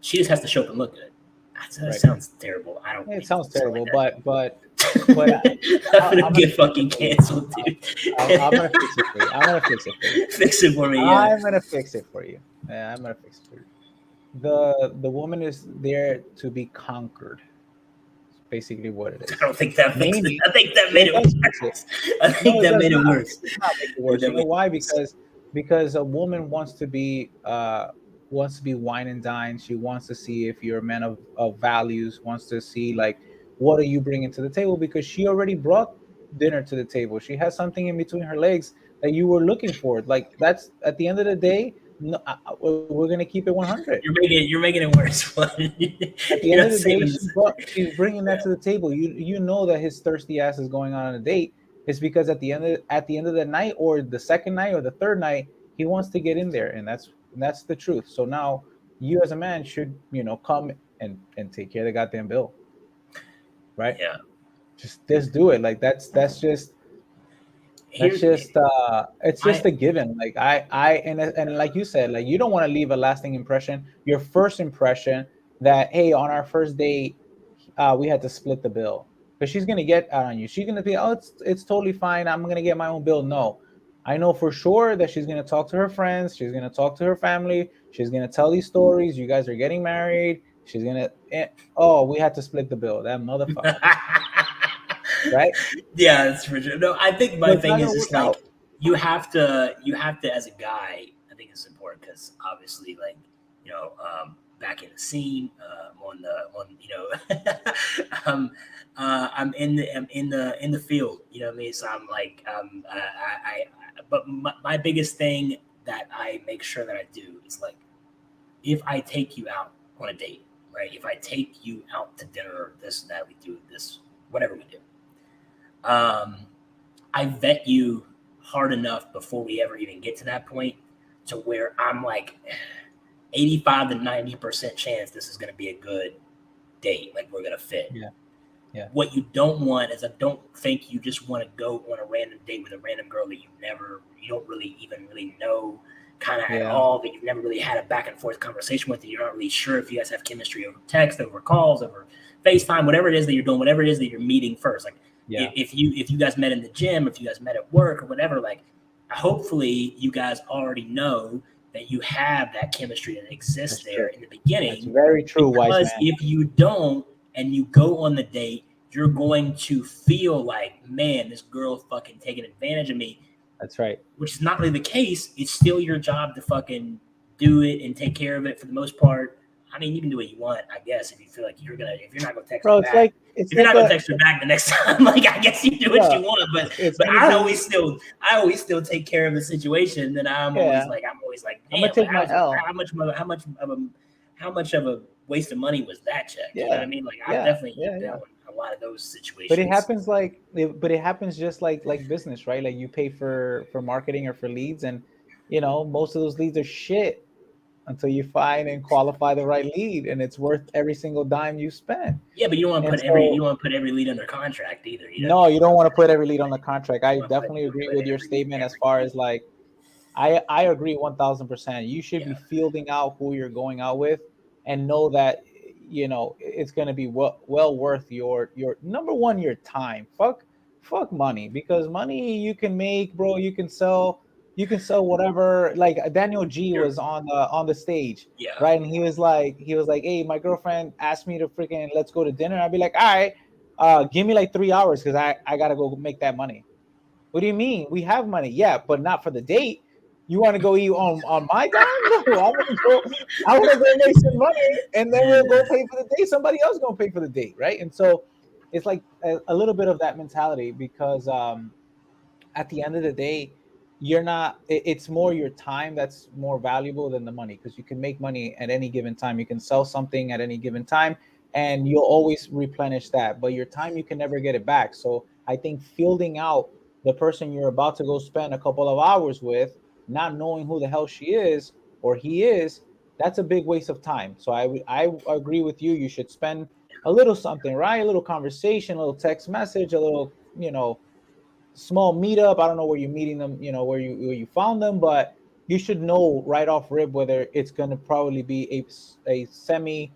she just has to show up and look good. That sounds terrible. I don't. It sounds terrible, like but I'm gonna get fucking canceled, dude. I'm gonna fix it for you. Fix it for me. Yeah. I'm gonna fix it for you. Yeah, I'm gonna fix it for you. The woman is there to be conquered. It's basically what it is. I don't think that makes it. I think that made it worse. I think that made it worse. You know why? Because a woman wants to be wine and dine. She wants to see if you're a man of values, wants to see like what are you bringing to the table, because she already brought dinner to the table. She has something in between her legs that you were looking for. Like, that's at the end of the day, no, we're gonna keep it 100. You're making it worse. At the end of the day, she's bringing that to the table. You know that his thirsty ass is going on a date. It's because at the end of the night, or the second night, or the third night, he wants to get in there, and that's the truth. So now you as a man should, come and take care of the goddamn bill, right? Yeah. Just do it. Like that's just it's just a given. Like and like you said, like you don't want to leave a lasting impression. Your first impression that, hey, on our first date, we had to split the bill. Because she's gonna get out on you. She's gonna be, oh, it's totally fine. I'm gonna get my own bill. No, I know for sure that she's gonna talk to her friends. She's gonna talk to her family. She's gonna tell these stories. You guys are getting married. She's gonna, we had to split the bill. That motherfucker, right? Yeah, that's for sure. No, I think my thing is just like you have to as a guy. I think it's important because obviously, like, back in the scene, I'm in the field, you know what I mean? So I'm like, but my biggest thing that I make sure that I do is, like, if I take you out on a date, right? If I take you out to dinner, this, that, we do this, whatever we do, I vet you hard enough before we ever even get to that point to where I'm like 85 to 90% chance this is going to be a good date. Like, we're going to fit. Yeah. What you don't want is, I don't think you just want to go on a random date with a random girl that you don't really even know kind of at all, that you've never really had a back and forth conversation with, that you're not really sure if you guys have chemistry over text, over calls, over FaceTime, whatever it is that you're doing, whatever it is that you're meeting first. Like, if you guys met in the gym, if you guys met at work or whatever, like, hopefully you guys already know that you have that chemistry that exists there in the beginning. That's very true, because wise man. If you don't, and you go on the date, you're going to feel like, man, this girl fucking taking advantage of me. That's right. Which is not really the case. It's still your job to fucking do it and take care of it for the most part. I mean, you can do what you want, I guess, if you feel like if you're not gonna text her back. If you're not gonna text her back the next time, like, I guess you do what you want. But I always still take care of the situation. Then I'm always like, I'm gonna take my L. How much of a waste of money was that check? You know what I mean? Like I've definitely been in a lot of those situations. But it happens just like business, right? Like you pay for marketing or for leads, and most of those leads are shit until you find and qualify the right lead, and it's worth every single dime you spend. Yeah, but you don't want to put every lead under contract either. No, you don't want to put every lead on the contract. I definitely agree with your statement as far as like, I agree 1000%. You should be fielding out who you're going out with, and know that it's going to be well worth your number one, your time. Fuck money, because money you can make, bro. You can sell whatever. Like Daniel G was on the stage, right? And he was like, hey, my girlfriend asked me to freaking let's go to dinner. I'd be like, all right, give me like 3 hours because I gotta go make that money. What do you mean? We have money, yeah, but not for the date. You want to go eat on my dime? No, I want to go make some money, and then we'll go pay for the date. Somebody else gonna pay for the date, right? And so it's like a little bit of that mentality, because at the end of the day, it's more your time that's more valuable than the money, because you can make money at any given time. You can sell something at any given time, and you'll always replenish that. But your time, you can never get it back. So I think fielding out the person you're about to go spend a couple of hours with, not knowing who the hell she is or he is, that's a big waste of time. So I agree with you. You should spend a little something, right? A little conversation, a little text message, a little, small meetup. I don't know where you're meeting them, where you found them, but you should know right off rib whether it's going to probably be a semi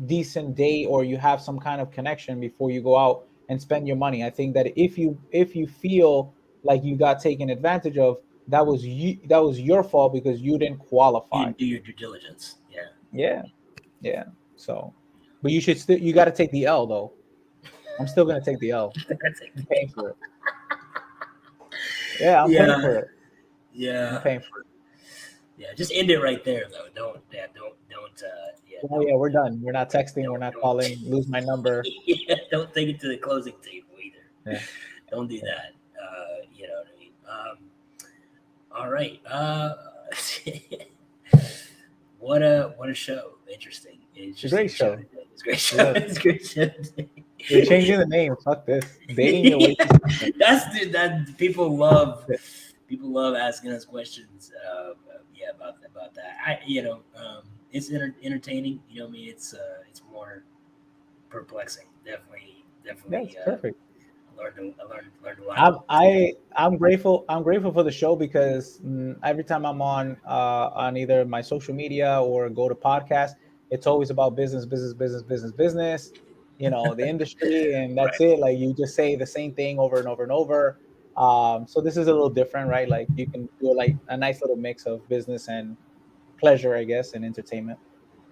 decent day, or you have some kind of connection before you go out and spend your money. I think that if you feel like you got taken advantage of, that was your fault, because you didn't qualify. You didn't do your due diligence. Yeah. So, but you got to take the L though. I'm still gonna take the L. I'm paying for it. Yeah, I'm paying for it. Yeah, I'm paying for it. Yeah, just end it right there though. Don't. We're done. We're not texting. We're not calling. Lose my number. Yeah, don't take it to the closing table either. Yeah. Don't do that. You know what I mean? All right. What a show. Interesting. It's a great show. It's a great show. Yeah. It's a great show. You're changing the name. Fuck this. Dating your way. That people love. People love asking us questions. About that. It's entertaining. You know what I mean? It's more perplexing. Definitely. That's perfect. I learned a lot. I'm grateful. I'm grateful for the show, because every time I'm on either my social media or go to podcast, it's always about business, the industry, and that's right. It. Like, you just say the same thing over and over and over. So this is a little different, right? Like, you can do like a nice little mix of business and pleasure, I guess, and entertainment.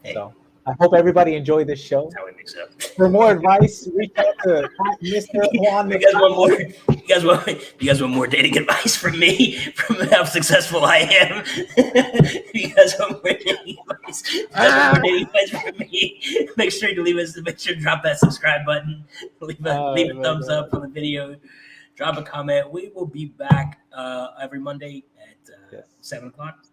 Hey. So I hope everybody enjoyed this show. That's how we mix it up. For more advice, reach out to Mr. Juan. You guys want more dating advice from me, from how successful I am? You guys want more dating advice from me? Make sure to drop that subscribe button. Leave a thumbs up on the video. Drop a comment. We will be back every Monday at 7 o'clock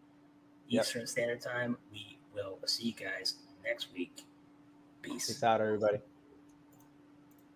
Eastern Standard Time. We will see you guys next week. Peace. Peace out, everybody.